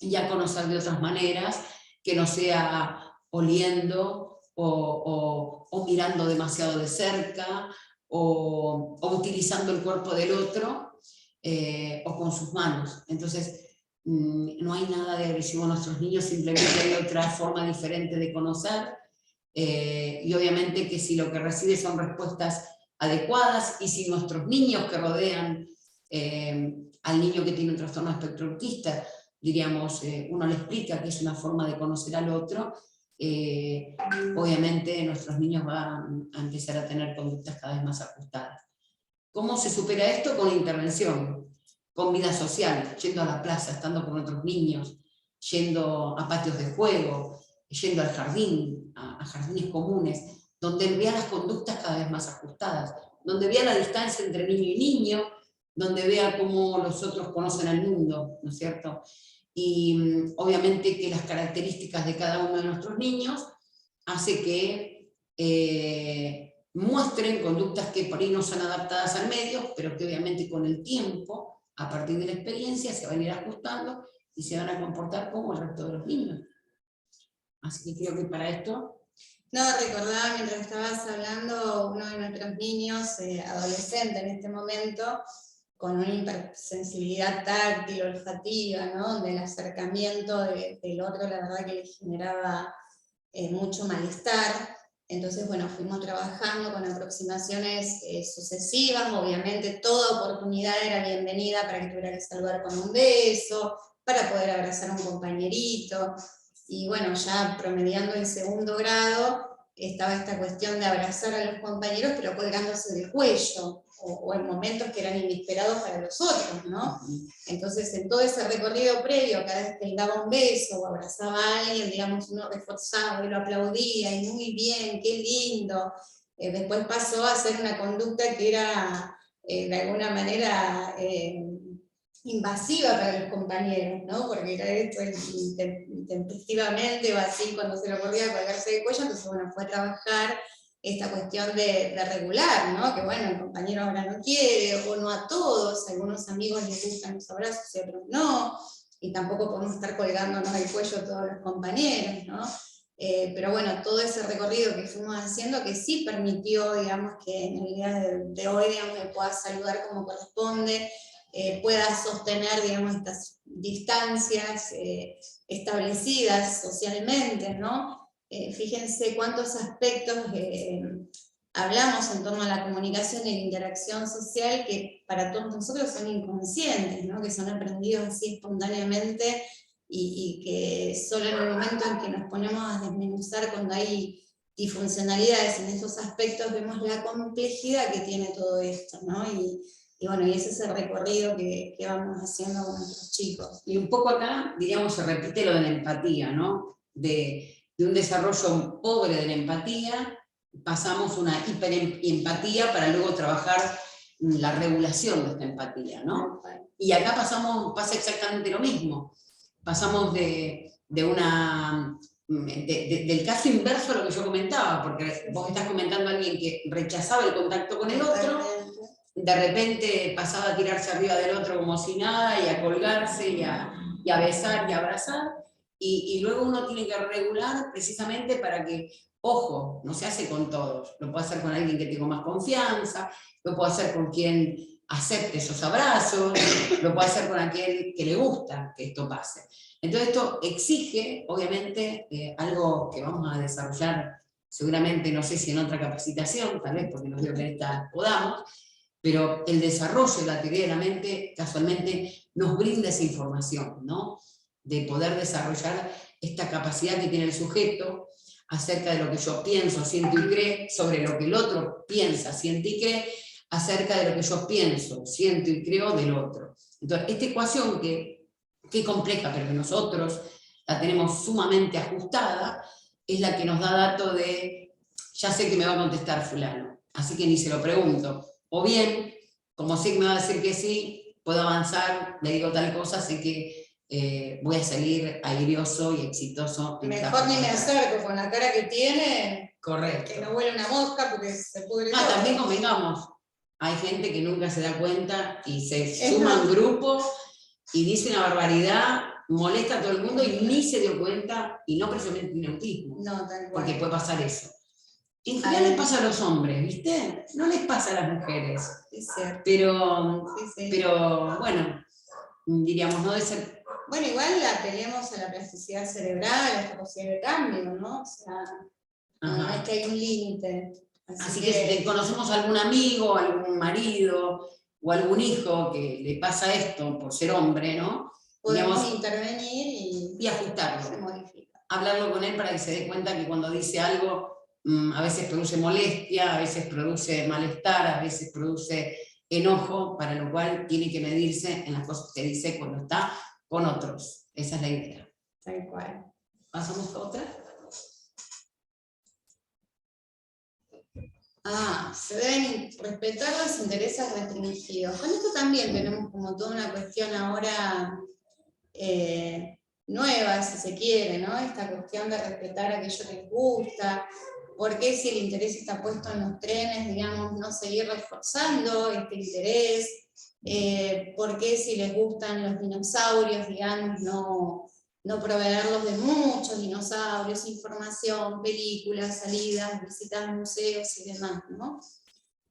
y a conocer de otras maneras, que no sea oliendo o mirando demasiado de cerca, o utilizando el cuerpo del otro, o con sus manos. Entonces, no hay nada de agresivo a nuestros niños, simplemente hay otra forma diferente de conocer, y obviamente que si lo que recibe son respuestas adecuadas, y si nuestros niños que rodean al niño que tiene un trastorno espectro autista, diríamos, uno le explica que es una forma de conocer al otro, obviamente nuestros niños van a empezar a tener conductas cada vez más ajustadas. ¿Cómo se supera esto? Con intervención, con vida social, yendo a la plaza, estando con otros niños, yendo a patios de juego, yendo al jardín, a jardines comunes, donde vea las conductas cada vez más ajustadas, donde vea la distancia entre niño y niño, donde vea cómo los otros conocen al mundo, ¿no es cierto? Y obviamente que las características de cada uno de nuestros niños hace que muestren conductas que por ahí no son adaptadas al medio, pero que obviamente con el tiempo, a partir de la experiencia, se van a ir ajustando y se van a comportar como el resto de los niños. Así que creo que para esto... No, recordaba mientras estabas hablando, uno de nuestros niños, adolescente en este momento, con una hipersensibilidad táctil, olfativa, ¿no? Donde el acercamiento del otro, la verdad que le generaba mucho malestar. Entonces, bueno, fuimos trabajando con aproximaciones sucesivas. Obviamente toda oportunidad era bienvenida para que tuviera que saludar con un beso, para poder abrazar a un compañerito. Y bueno, ya promediando el segundo grado, estaba esta cuestión de abrazar a los compañeros, pero colgándose del cuello, o en momentos que eran inesperados para los otros, ¿no? Entonces, en todo ese recorrido previo, cada vez que él daba un beso o abrazaba a alguien, digamos, uno reforzaba y lo aplaudía, y muy bien, qué lindo. Después pasó a ser una conducta que era, de alguna manera, invasiva para los compañeros, ¿no? Porque era esto intempestivamente o así, cuando se le ocurría colgarse de cuello. Entonces, bueno, fue a trabajar esta cuestión de regular, ¿no? Que bueno, el compañero ahora no quiere, o no a todos, a algunos amigos les gustan los abrazos y a otros no, y tampoco podemos estar colgándonos del cuello todos los compañeros, ¿no? Pero bueno, todo ese recorrido que fuimos haciendo, que sí permitió, digamos, que en el día de hoy, digamos, me pueda saludar como corresponde, pueda sostener, digamos, estas distancias establecidas socialmente, ¿no? Fíjense cuántos aspectos hablamos en torno a la comunicación y la interacción social que para todos nosotros son inconscientes, ¿no? Que son aprendidos así espontáneamente y que solo en el momento en que nos ponemos a desmenuzar cuando hay disfuncionalidades en esos aspectos vemos la complejidad que tiene todo esto, ¿no? Y bueno, y ese es el recorrido que vamos haciendo con nuestros chicos. Y un poco acá, diríamos, se repite lo de la empatía, ¿no? De un desarrollo pobre de la empatía, pasamos a una hiperempatía para luego trabajar la regulación de esta empatía, ¿no? Y acá pasa exactamente lo mismo. Pasamos del caso inverso a lo que yo comentaba, porque vos estás comentando a alguien que rechazaba el contacto con el otro, de repente pasaba a tirarse arriba del otro como si nada, y a colgarse, y a besar y a abrazar, y luego uno tiene que regular precisamente para que, ojo, no se hace con todos, lo puede hacer con alguien que tenga más confianza, lo puede hacer con quien acepte esos abrazos, lo puede hacer con aquel que le gusta que esto pase. Entonces esto exige, obviamente, algo que vamos a desarrollar seguramente, no sé si en otra capacitación, tal vez porque no creo que en esta podamos, pero el desarrollo de la teoría de la mente casualmente nos brinda esa información, ¿no? De poder desarrollar esta capacidad que tiene el sujeto acerca de lo que yo pienso, siento y creo, sobre lo que el otro piensa, siente y cree, acerca de lo que yo pienso, siento y creo del otro. Entonces, esta ecuación que es compleja, pero que nosotros la tenemos sumamente ajustada, es la que nos da dato de, ya sé que me va a contestar fulano, así que ni se lo pregunto. O bien, como sé que me va a decir que sí, puedo avanzar, le digo tal cosa, sé que voy a salir airioso y exitoso. Mejor ni me acerco con la cara que tiene. Correcto. Que no huele una mosca porque se pudre todo. También convengamos, hay gente que nunca se da cuenta y se suma a un grupo y dice una barbaridad, molesta a todo el mundo y ni se dio cuenta, y no precisamente tiene autismo. No, tal cual. Porque puede pasar eso. En general les pasa a los hombres, ¿viste? No les pasa a las mujeres. Es cierto. Pero bueno, diríamos, no debe ser. Bueno, igual apelemos a la plasticidad cerebral, a esta posibilidad de cambio, ¿no? O sea, no es que hay un límite. Así que si conocemos a algún amigo, algún marido o algún hijo que le pasa esto por ser hombre, ¿no? Podemos intervenir y ajustarlo. Se modifica. Hablarlo con él para que se dé cuenta que cuando dice algo a veces produce molestia, a veces produce malestar, a veces produce enojo, para lo cual tiene que medirse en las cosas que dice cuando está con otros. Esa es la idea. Tal cual. ¿Pasamos a otra? Se deben respetar los intereses restringidos. Con esto también tenemos como toda una cuestión ahora nueva, si se quiere, ¿no? Esta cuestión de respetar aquello que les gusta. ¿Por qué si el interés está puesto en los trenes, digamos, no seguir reforzando este interés? ¿Por qué si les gustan los dinosaurios, digamos, no proveerlos de muchos dinosaurios, información, películas, salidas, visitas a museos y demás, ¿no?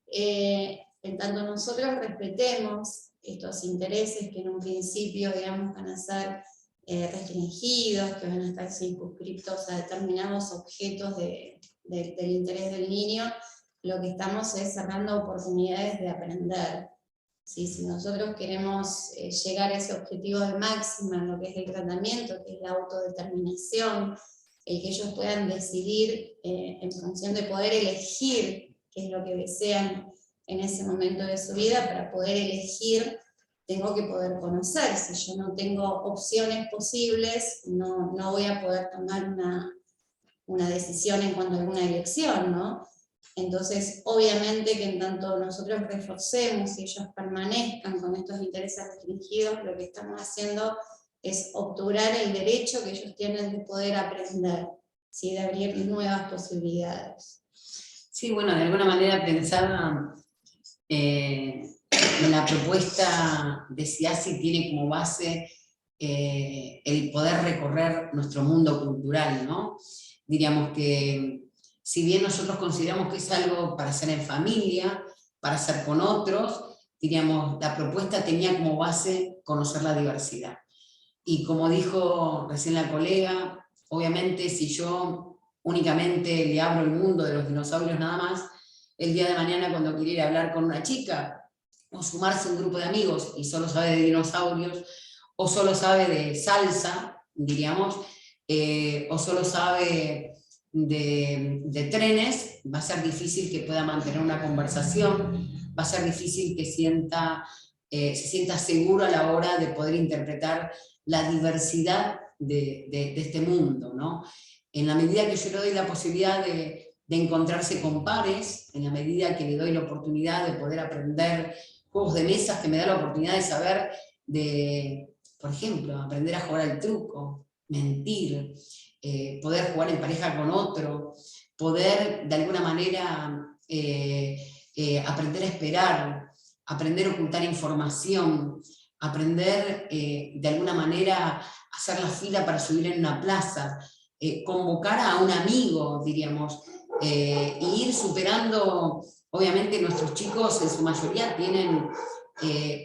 En tanto nosotros respetemos estos intereses que en un principio, digamos, van a ser restringidos, que van a estar circunscriptos a determinados objetos del interés del niño, lo que estamos es cerrando oportunidades de aprender. ¿Sí? Si nosotros queremos llegar a ese objetivo de máxima en lo que es el tratamiento, que es la autodeterminación, el que ellos puedan decidir en función de poder elegir qué es lo que desean en ese momento de su vida, para poder elegir tengo que poder conocer. Si yo no tengo opciones posibles, no voy a poder tomar una decisión en cuanto a alguna elección, ¿no? Entonces, obviamente que en tanto nosotros reforcemos y ellos permanezcan con estos intereses restringidos, lo que estamos haciendo es obturar el derecho que ellos tienen de poder aprender, ¿sí? De abrir nuevas posibilidades. Sí, Sí, bueno, de alguna manera pensaba en la propuesta de SIASI tiene como base el poder recorrer nuestro mundo cultural, ¿no? Diríamos que si bien nosotros consideramos que es algo para hacer en familia, para hacer con otros, diríamos, la propuesta tenía como base conocer la diversidad. Y como dijo recién la colega, obviamente si yo únicamente le abro el mundo de los dinosaurios nada más, el día de mañana cuando quiera ir a hablar con una chica o sumarse a un grupo de amigos y solo sabe de dinosaurios, o solo sabe de salsa, diríamos, o solo sabe de trenes, va a ser difícil que pueda mantener una conversación, va a ser difícil que se sienta seguro a la hora de poder interpretar la diversidad de este mundo, ¿no? En la medida que yo le doy la posibilidad de encontrarse con pares, en la medida que le doy la oportunidad de poder aprender juegos de mesas, que me da la oportunidad de saber por ejemplo, aprender a jugar al truco, mentir, poder jugar en pareja con otro, poder de alguna manera aprender a esperar, aprender a ocultar información, aprender de alguna manera a hacer la fila para subir en una plaza, convocar a un amigo, diríamos, e ir superando, obviamente nuestros chicos en su mayoría tienen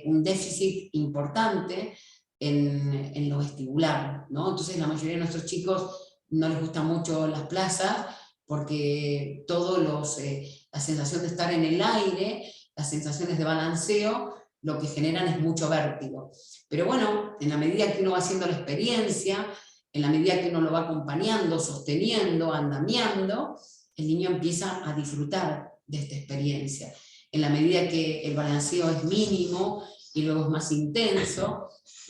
un déficit importante en lo vestibular, ¿no? Entonces la mayoría de nuestros chicos no les gustan mucho las plazas porque la sensación de estar en el aire, las sensaciones de balanceo, lo que generan es mucho vértigo. Pero bueno, en la medida que uno va haciendo la experiencia, en la medida que uno lo va acompañando, sosteniendo, andamiando, el niño empieza a disfrutar de esta experiencia. En la medida que el balanceo es mínimo y luego es más intenso,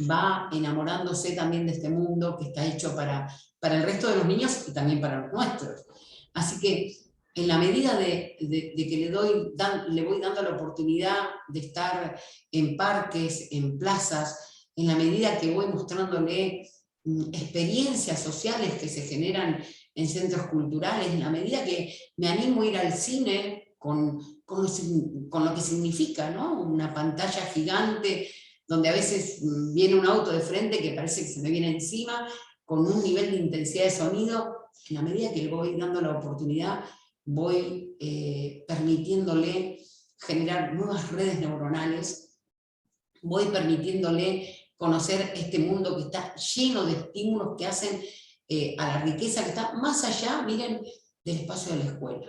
va enamorándose también de este mundo que está hecho para el resto de los niños y también para los nuestros. Así que en la medida de que le voy dando la oportunidad de estar en parques, en plazas, en la medida que voy mostrándole experiencias sociales que se generan en centros culturales, en la medida que me animo a ir al cine con lo que significa, ¿no? Una pantalla gigante donde a veces viene un auto de frente que parece que se me viene encima, con un nivel de intensidad de sonido, en la medida que le voy dando la oportunidad, voy permitiéndole generar nuevas redes neuronales, voy permitiéndole conocer este mundo que está lleno de estímulos que hacen a la riqueza que está más allá, miren, del espacio de la escuela.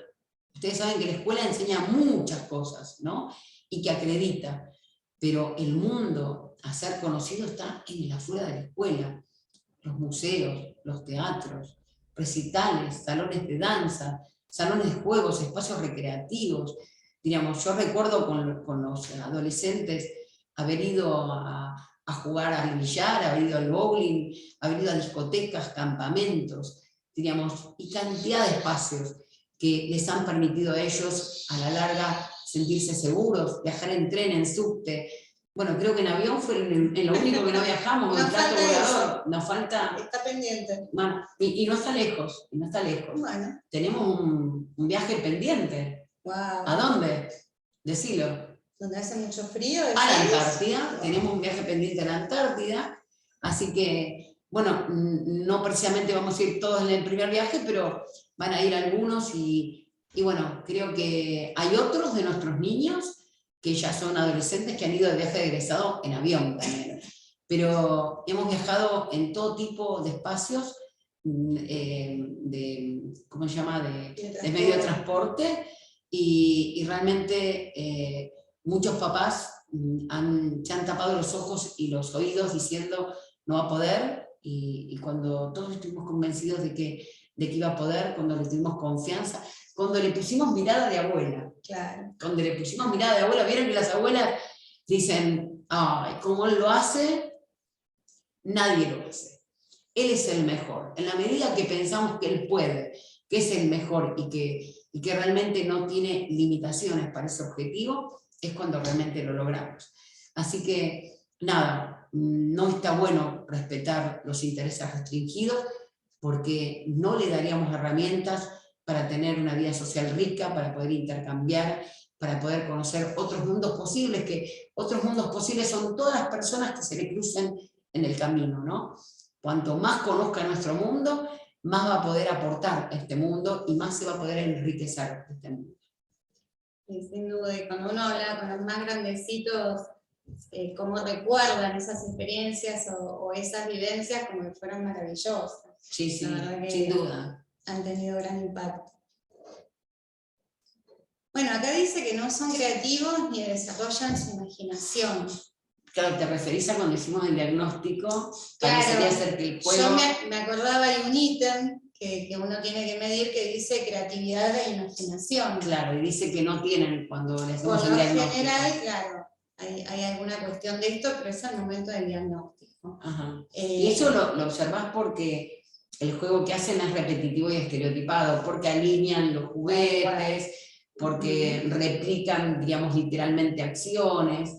Ustedes saben que la escuela enseña muchas cosas, ¿no? Y que acredita, pero el mundo a ser conocido está en el afuera de la escuela. Los museos, los teatros, recitales, salones de danza, salones de juegos, espacios recreativos. Diríamos, yo recuerdo con los adolescentes haber ido a jugar al billar, haber ido al bowling, haber ido a discotecas, campamentos, diríamos, y cantidad de espacios que les han permitido a ellos, a la larga, sentirse seguros, viajar en tren, en subte. Bueno, creo que en avión fue en lo único que no viajamos, en plato volador. Nos falta... Está pendiente. Bueno, y no está lejos, y no está lejos. Bueno. Tenemos un viaje pendiente. Wow. ¿A dónde? Decilo. ¿Donde hace mucho frío? A la Antártida. Wow. Tenemos un viaje pendiente a la Antártida. Así que, bueno, no precisamente vamos a ir todos en el primer viaje, pero van a ir algunos y bueno, creo que hay otros de nuestros niños que ya son adolescentes que han ido de viaje de egresado en avión también. Pero hemos viajado en todo tipo de espacios, ¿cómo se llama?, de medio de transporte, y realmente muchos papás se han tapado los ojos y los oídos diciendo no va a poder, y cuando todos estuvimos convencidos de que iba a poder, cuando le tuvimos confianza, cuando le pusimos mirada de abuela. Claro. Cuando le pusimos mirada de abuela, vieron que las abuelas dicen, ay, como él lo hace, nadie lo hace. Él es el mejor. En la medida que pensamos que él puede, que es el mejor y que realmente no tiene limitaciones para ese objetivo, es cuando realmente lo logramos. Así que, nada, no está bueno respetar los intereses restringidos porque no le daríamos herramientas para tener una vida social rica, para poder intercambiar, para poder conocer otros mundos posibles, que otros mundos posibles son todas las personas que se le crucen en el camino, ¿no? Cuanto más conozca nuestro mundo, más va a poder aportar a este mundo y más se va a poder enriquecer este mundo. Y sin duda, y cuando uno habla con los más grandecitos, cómo recuerdan esas experiencias o esas vivencias como que fueron maravillosas. Sí, sí, sin duda. Han tenido gran impacto. Bueno, acá dice que no son creativos ni desarrollan su imaginación. Claro, te referís a cuando hicimos el diagnóstico, claro, parecería ser que el juego... Yo me acordaba de un ítem que uno tiene que medir que dice creatividad e imaginación. Claro, y dice que no tienen cuando les hacemos Por el lo diagnóstico. general, claro, hay alguna cuestión de esto, pero es al momento del diagnóstico. Ajá. Y eso lo observás porque el juego que hacen es repetitivo y estereotipado, porque alinean los juguetes, porque replican, digamos, literalmente acciones,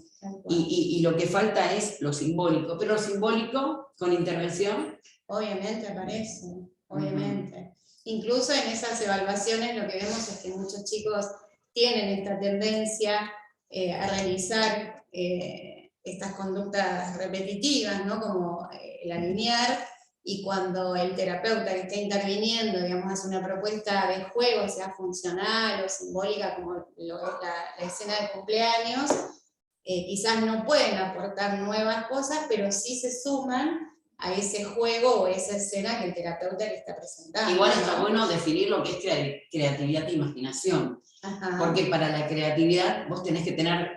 y lo que falta es lo simbólico, pero lo simbólico con intervención... Obviamente aparece, obviamente. Incluso en esas evaluaciones lo que vemos es que muchos chicos tienen esta tendencia a realizar estas conductas repetitivas, ¿no? Como el alinear, y cuando el terapeuta que está interviniendo, digamos, hace una propuesta de juego, sea funcional o simbólica, como lo es la escena de cumpleaños, quizás no pueden aportar nuevas cosas, pero sí se suman a ese juego o esa escena que el terapeuta le está presentando. Igual está bueno definir lo que es creatividad e imaginación. Ajá. Porque para la creatividad vos tenés que tener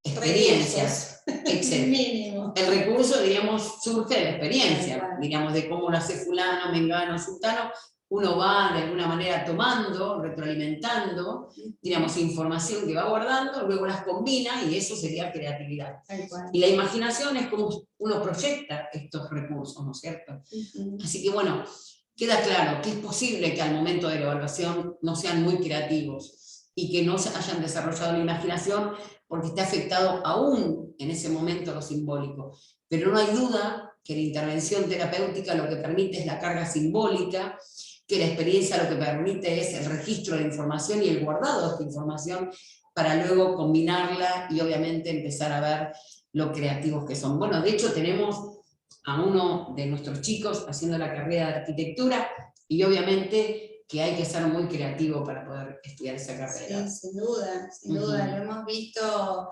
experiencias. Mínimo. El recurso, digamos, surge de la experiencia, digamos, de cómo lo hace fulano, mengano, sultano. Uno va de alguna manera tomando, retroalimentando, digamos, información que va guardando, luego las combina y eso sería creatividad. Y la imaginación es como uno proyecta estos recursos, ¿no es cierto? Así que bueno, queda claro que es posible que al momento de la evaluación no sean muy creativos y que no hayan desarrollado la imaginación porque está afectado aún en ese momento lo simbólico. Pero no hay duda que la intervención terapéutica lo que permite es la carga simbólica, que la experiencia lo que permite es el registro de información y el guardado de esta información para luego combinarla y obviamente empezar a ver lo creativos que son. Bueno, de hecho tenemos a uno de nuestros chicos haciendo la carrera de arquitectura y obviamente que hay que ser muy creativo para poder estudiar esa carrera. Sí, sin duda, sin duda. Lo hemos visto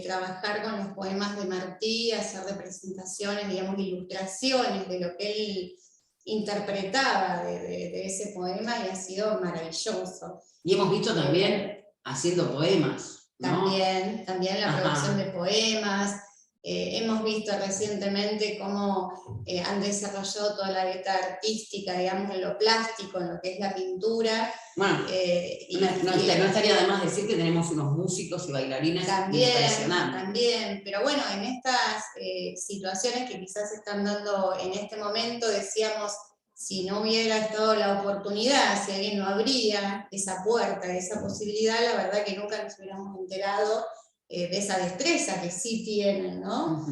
trabajar con los poemas de Martí, hacer representaciones, digamos, ilustraciones de lo que él interpretaba de ese poema y ha sido maravilloso. Y hemos visto también haciendo poemas, ¿no? También la producción de poemas. Hemos visto recientemente cómo han desarrollado toda la beta artística, digamos, en lo plástico, en lo que es la pintura. Bueno, no estaría de más decir que tenemos unos músicos y bailarines impresionantes. También, pero bueno, en estas situaciones que quizás se están dando en este momento, decíamos, si no hubiera estado la oportunidad, si alguien no abría esa puerta, esa posibilidad, la verdad que nunca nos hubiéramos enterado de esa destreza que sí tienen, ¿no?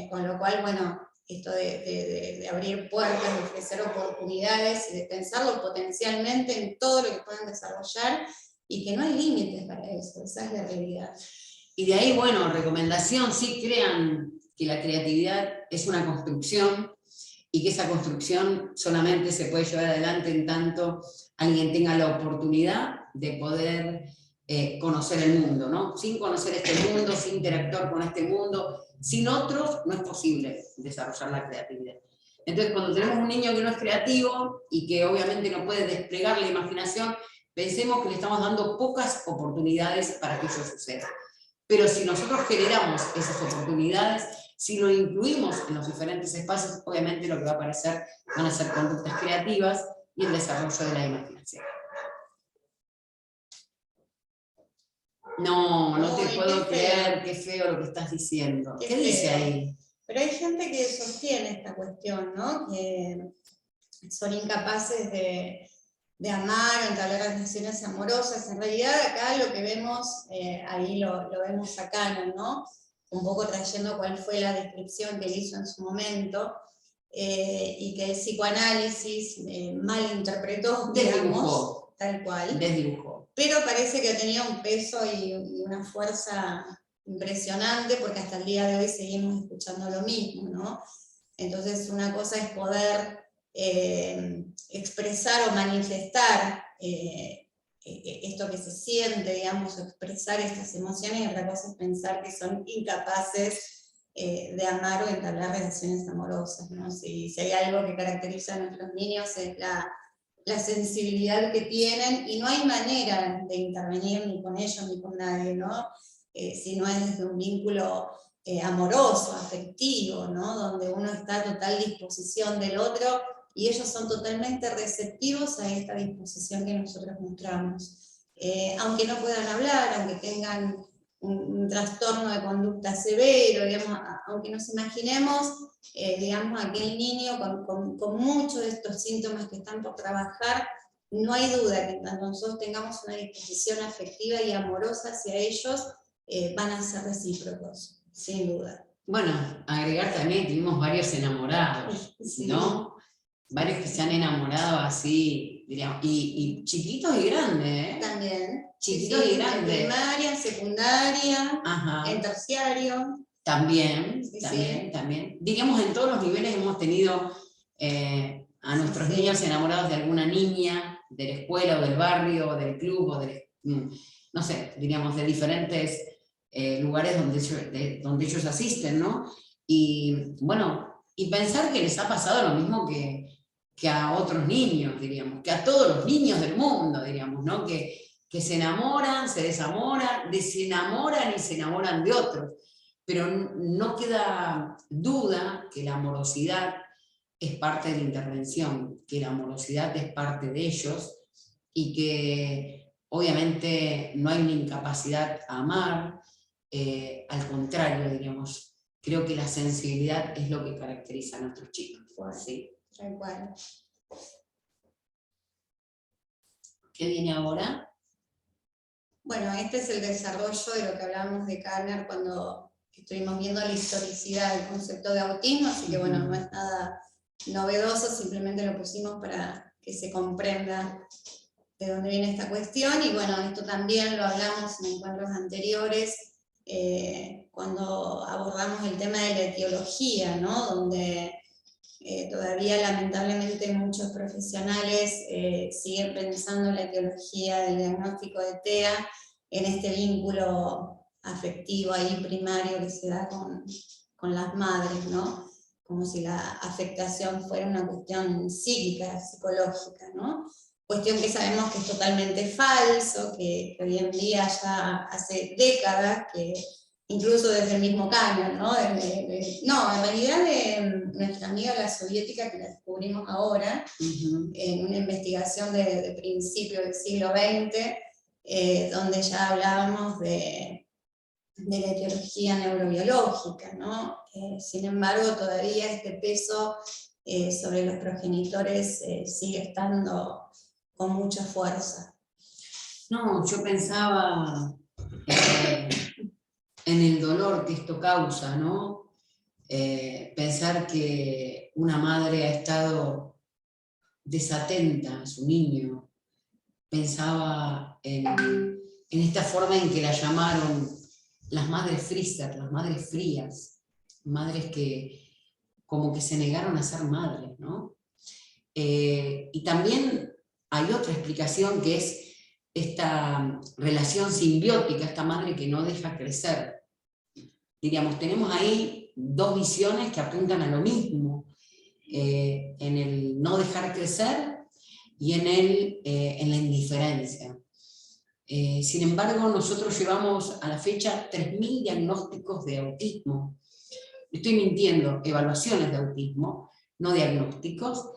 Con lo cual, bueno, esto de abrir puertas, de ofrecer oportunidades y de pensarlo potencialmente en todo lo que puedan desarrollar y que no hay límites para eso, esa es la realidad. Y de ahí, bueno, recomendación, sí crean que la creatividad es una construcción y que esa construcción solamente se puede llevar adelante en tanto alguien tenga la oportunidad de poder conocer el mundo, ¿no? Sin conocer este mundo, sin interactuar con este mundo, sin otros, no es posible desarrollar la creatividad. Entonces, cuando tenemos un niño que no es creativo y que obviamente no puede desplegar la imaginación, pensemos que le estamos dando pocas oportunidades para que eso suceda. Pero si nosotros generamos esas oportunidades, si lo incluimos en los diferentes espacios, obviamente lo que va a aparecer van a ser conductas creativas y el desarrollo de la imaginación. No te puedo creer, qué feo lo que estás diciendo. ¿Qué dice ahí? Pero hay gente que sostiene esta cuestión, ¿no? Que son incapaces de amar o entablar relaciones amorosas. En realidad acá lo que vemos, ahí lo vemos acá, ¿no? Un poco trayendo cuál fue la descripción que él hizo en su momento, y que el psicoanálisis mal interpretó, digamos, tal cual. Desdibujó. Pero parece que tenía un peso y una fuerza impresionante, porque hasta el día de hoy seguimos escuchando lo mismo, ¿no? Entonces una cosa es poder expresar o manifestar esto que se siente, digamos, expresar estas emociones, y otra cosa es pensar que son incapaces de amar o entablar relaciones amorosas, ¿no? Si hay algo que caracteriza a nuestros niños es la sensibilidad que tienen, y no hay manera de intervenir ni con ellos ni con nadie, ¿no? Si no es desde un vínculo amoroso, afectivo, ¿no? Donde uno está a total disposición del otro, y ellos son totalmente receptivos a esta disposición que nosotros mostramos. Aunque no puedan hablar, aunque tengan un trastorno de conducta severo, digamos, aunque nos imaginemos, digamos, aquel niño con muchos de estos síntomas que están por trabajar, no hay duda que en tanto nosotros tengamos una disposición afectiva y amorosa hacia ellos, van a ser recíprocos, sin duda. Bueno, agregar también, tuvimos varios enamorados, Sí. ¿no? Varios que se han enamorado así, diríamos, y chiquitos y grandes, ¿eh? También. Chiquitos y grandes. En primaria, en secundaria, Ajá. en terciario. También, Sí, también, sí. también. Diríamos, en todos los niveles hemos tenido a nuestros niños enamorados de alguna niña, de la escuela o del barrio, o del club, o no sé, diríamos, de diferentes lugares donde ellos asisten, ¿no? Y bueno, y pensar que les ha pasado lo mismo que a otros niños, diríamos, que a todos los niños del mundo, diríamos, ¿no? Que se enamoran, se desenamoran, desenamoran y se enamoran de otros. Pero no queda duda que la amorosidad es parte de la intervención, que la amorosidad es parte de ellos, y que obviamente no hay una incapacidad a amar, al contrario, diríamos, creo que la sensibilidad es lo que caracteriza a nuestros chicos. ¿Sí? Tal cual. ¿Qué viene ahora? Bueno, este es el desarrollo de lo que hablábamos de Kanner cuando estuvimos viendo la historicidad del concepto de autismo, así que bueno, no es nada novedoso, simplemente lo pusimos para que se comprenda de dónde viene esta cuestión. Y bueno, esto también lo hablamos en encuentros anteriores, cuando abordamos el tema de la etiología, ¿no? Donde todavía lamentablemente muchos profesionales siguen pensando en la etiología del diagnóstico de TEA en este vínculo afectivo ahí primario que se da con las madres, ¿no? Como si la afectación fuera una cuestión psíquica, psicológica, ¿no? Cuestión que sabemos que es totalmente falso, que hoy en día ya hace décadas que incluso desde el mismo Kanner, ¿no? No, en realidad de nuestra amiga la soviética, que la descubrimos ahora, en una investigación de principios del siglo XX, donde ya hablábamos de la etiología neurobiológica, ¿no? Sin embargo, todavía este peso sobre los progenitores sigue estando con mucha fuerza. No, yo pensaba en el dolor que esto causa, ¿no? Pensar que una madre ha estado desatenta a su niño. Pensaba en esta forma en que la llamaron las madres freezer, las madres frías, madres que como que se negaron a ser madres, ¿no? Y también hay otra explicación, que es esta relación simbiótica, esta madre que no deja crecer. Diríamos, tenemos ahí dos visiones que apuntan a lo mismo, en el no dejar crecer y en la indiferencia. Sin embargo, nosotros llevamos a la fecha 3.000 diagnósticos de autismo. Estoy mintiendo, evaluaciones de autismo, no diagnósticos.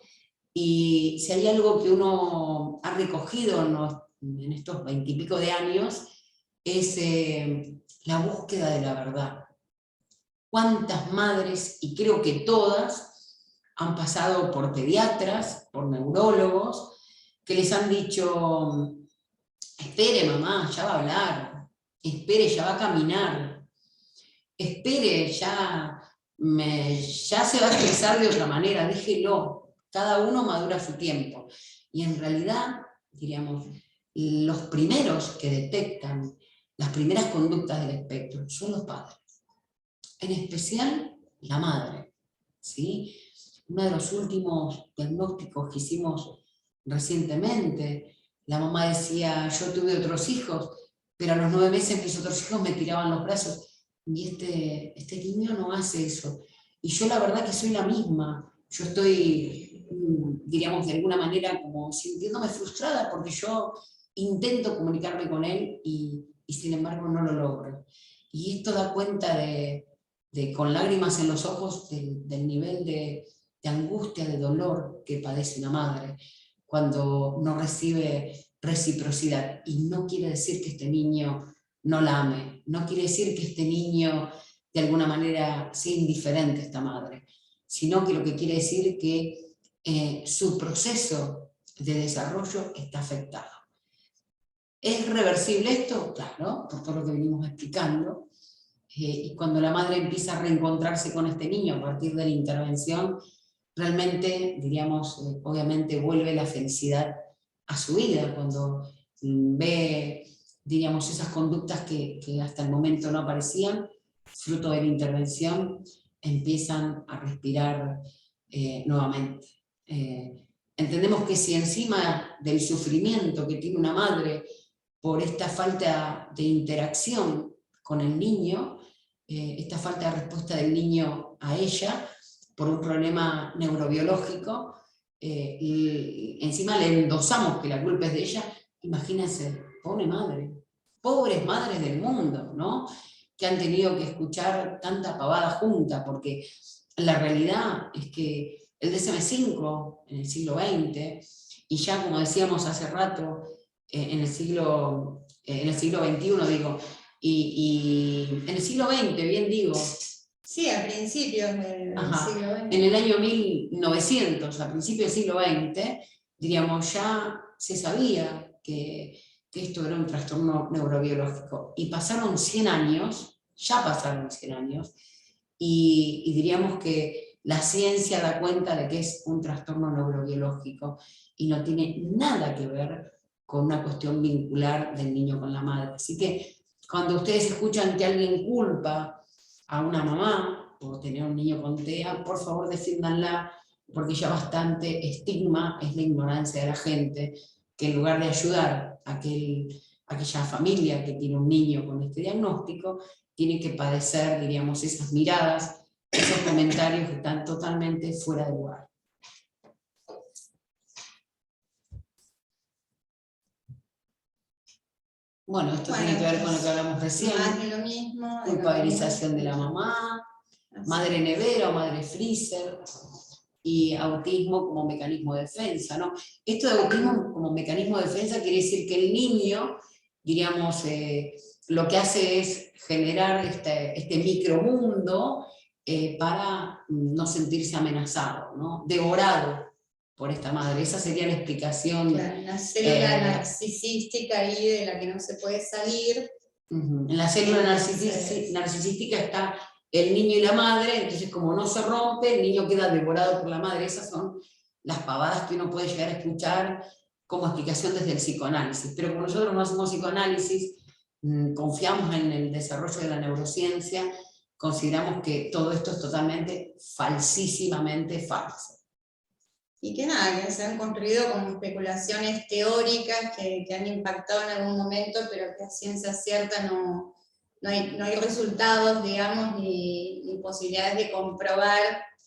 Y si hay algo que uno ha recogido en estos 20 y pico de años, es la búsqueda de la verdad. ¿Cuántas madres, y creo que todas, han pasado por pediatras, por neurólogos, que les han dicho: espere mamá, ya va a hablar, espere, ya va a caminar, espere, ya se va a expresar de otra manera, déjelo, cada uno madura a su tiempo? Y en realidad diríamos, los primeros que detectan las primeras conductas del espectro son los padres, en especial la madre, ¿sí? Uno de los últimos diagnósticos que hicimos recientemente, la mamá decía, yo tuve otros hijos, pero a los 9 meses mis otros hijos me tiraban los brazos, y este niño no hace eso. Y yo la verdad que soy la misma, yo estoy, diríamos, de alguna manera como sintiéndome frustrada porque yo intento comunicarme con él y sin embargo no lo logro. Y esto da cuenta con lágrimas en los ojos del nivel de angustia, de dolor que padece una madre cuando no recibe reciprocidad. Y no quiere decir que este niño no la ame, no quiere decir que este niño de alguna manera sea indiferente a esta madre, sino que lo que quiere decir es que su proceso de desarrollo está afectado. ¿Es reversible esto? Claro, por todo lo que venimos explicando. Y cuando la madre empieza a reencontrarse con este niño a partir de la intervención, realmente, diríamos, obviamente vuelve la felicidad a su vida, cuando ve, diríamos, esas conductas que hasta el momento no aparecían, fruto de la intervención, empiezan a respirar nuevamente. Entendemos que si encima del sufrimiento que tiene una madre por esta falta de interacción con el niño, esta falta de respuesta del niño a ella, por un problema neurobiológico, y encima le endosamos que la culpa es de ella, imagínense, pobre madre, pobres madres del mundo, ¿no? Que han tenido que escuchar tanta pavada junta, porque la realidad es que el DSM-5 en el siglo XX, y ya como decíamos hace rato, en el siglo XXI, digo, y en el siglo XX, bien digo. Sí, a principios del siglo XX. En el año 1900, a principios del siglo XX, diríamos, ya se sabía que esto era un trastorno neurobiológico. Y pasaron 100 años, ya pasaron 100 años, y diríamos que la ciencia da cuenta de que es un trastorno neurobiológico y no tiene nada que ver con una cuestión vincular del niño con la madre. Así que cuando ustedes escuchan que alguien culpa a una mamá por tener un niño con TEA, por favor defiéndanla, porque ya bastante estigma es la ignorancia de la gente, que en lugar de ayudar a aquella familia que tiene un niño con este diagnóstico, tiene que padecer, diríamos, esas miradas, esos comentarios que están totalmente fuera de lugar. Bueno, esto tiene que ver con lo que hablamos recién. Más de lo mismo. Culpabilización de la mamá, madre nevera o madre freezer, y autismo como mecanismo de defensa, ¿no? Esto de autismo como mecanismo de defensa quiere decir que el niño, diríamos, lo que hace es generar este micromundo para no sentirse amenazado, ¿no? Devorado por esta madre. Esa sería la explicación. Claro, una célula narcisística ahí de la que no se puede salir. En la célula narcisística está el niño y la madre, entonces como no se rompe, el niño queda devorado por la madre. Esas son las pavadas que uno puede llegar a escuchar como explicación desde el psicoanálisis. Pero como nosotros no hacemos psicoanálisis, confiamos en el desarrollo de la neurociencia, consideramos que todo esto es totalmente falsísimamente falso. Y que nada, que se han construido como especulaciones teóricas que han impactado en algún momento, pero que a ciencia cierta no hay resultados, digamos, ni posibilidades de comprobar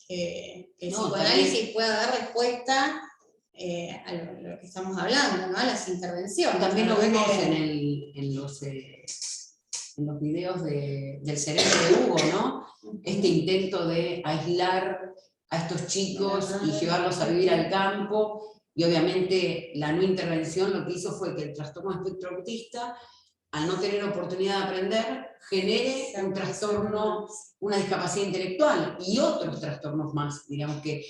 que el psicoanálisis pueda dar respuesta a lo que estamos hablando, ¿no? A las intervenciones. También lo vemos en los videos del cerebro de Hugo, ¿no? Este intento de aislar a estos chicos y llevarlos a vivir al campo, y obviamente la no intervención lo que hizo fue que el trastorno espectro autista, al no tener oportunidad de aprender, genere un trastorno, una discapacidad intelectual y otros trastornos más. Digamos que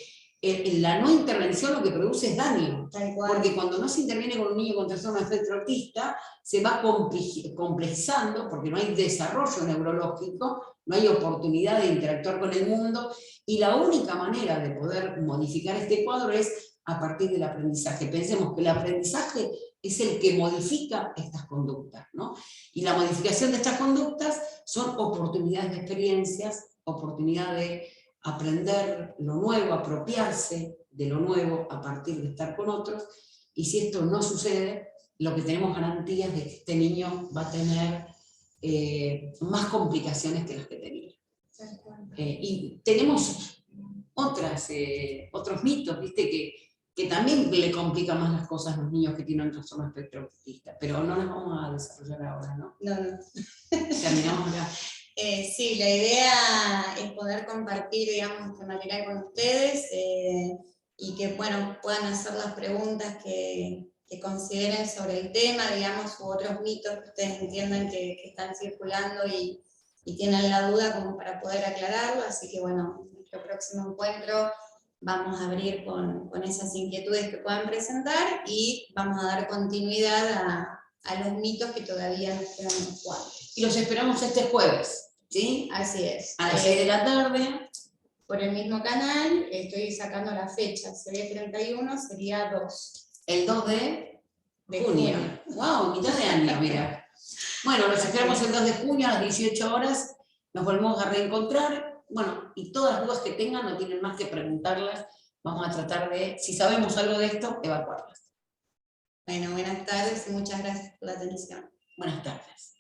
la no intervención lo que produce es daño, porque cuando no se interviene con un niño con trastorno espectro autista, se va complejizando porque no hay desarrollo neurológico, no hay oportunidad de interactuar con el mundo, y la única manera de poder modificar este cuadro es a partir del aprendizaje. Pensemos que el aprendizaje es el que modifica estas conductas, ¿no? Y la modificación de estas conductas son oportunidades de experiencias, oportunidad de aprender lo nuevo, apropiarse de lo nuevo a partir de estar con otros, y si esto no sucede, lo que tenemos garantías de que este niño va a tener más complicaciones que las que tenía. Y tenemos otros mitos, ¿viste? Que también le complican más las cosas a los niños que tienen trastorno espectro autista, pero no las vamos a desarrollar ahora, ¿no? No. Terminamos acá. Sí, la idea es poder compartir, digamos, este material con ustedes y que, bueno, puedan hacer las preguntas que consideren sobre el tema, digamos, u otros mitos que ustedes entiendan que están circulando y tienen la duda como para poder aclararlo. Así que, bueno, en nuestro próximo encuentro vamos a abrir con esas inquietudes que puedan presentar y vamos a dar continuidad a los mitos que todavía nos quedan unos cuantos. Y los esperamos este jueves, ¿sí? Así es. A las 6 de la tarde. Por el mismo canal, estoy sacando la fecha, sería 31, sería 2. El 2 de junio. ¡Wow! Mitad de año, mira. Bueno, los esperamos el 2 de junio a las 18 horas. Nos volvemos a reencontrar. Bueno, y todas las dudas que tengan no tienen más que preguntarlas. Vamos a tratar de, si sabemos algo de esto, evacuarlas. Bueno, buenas tardes y muchas gracias por la atención. Buenas tardes.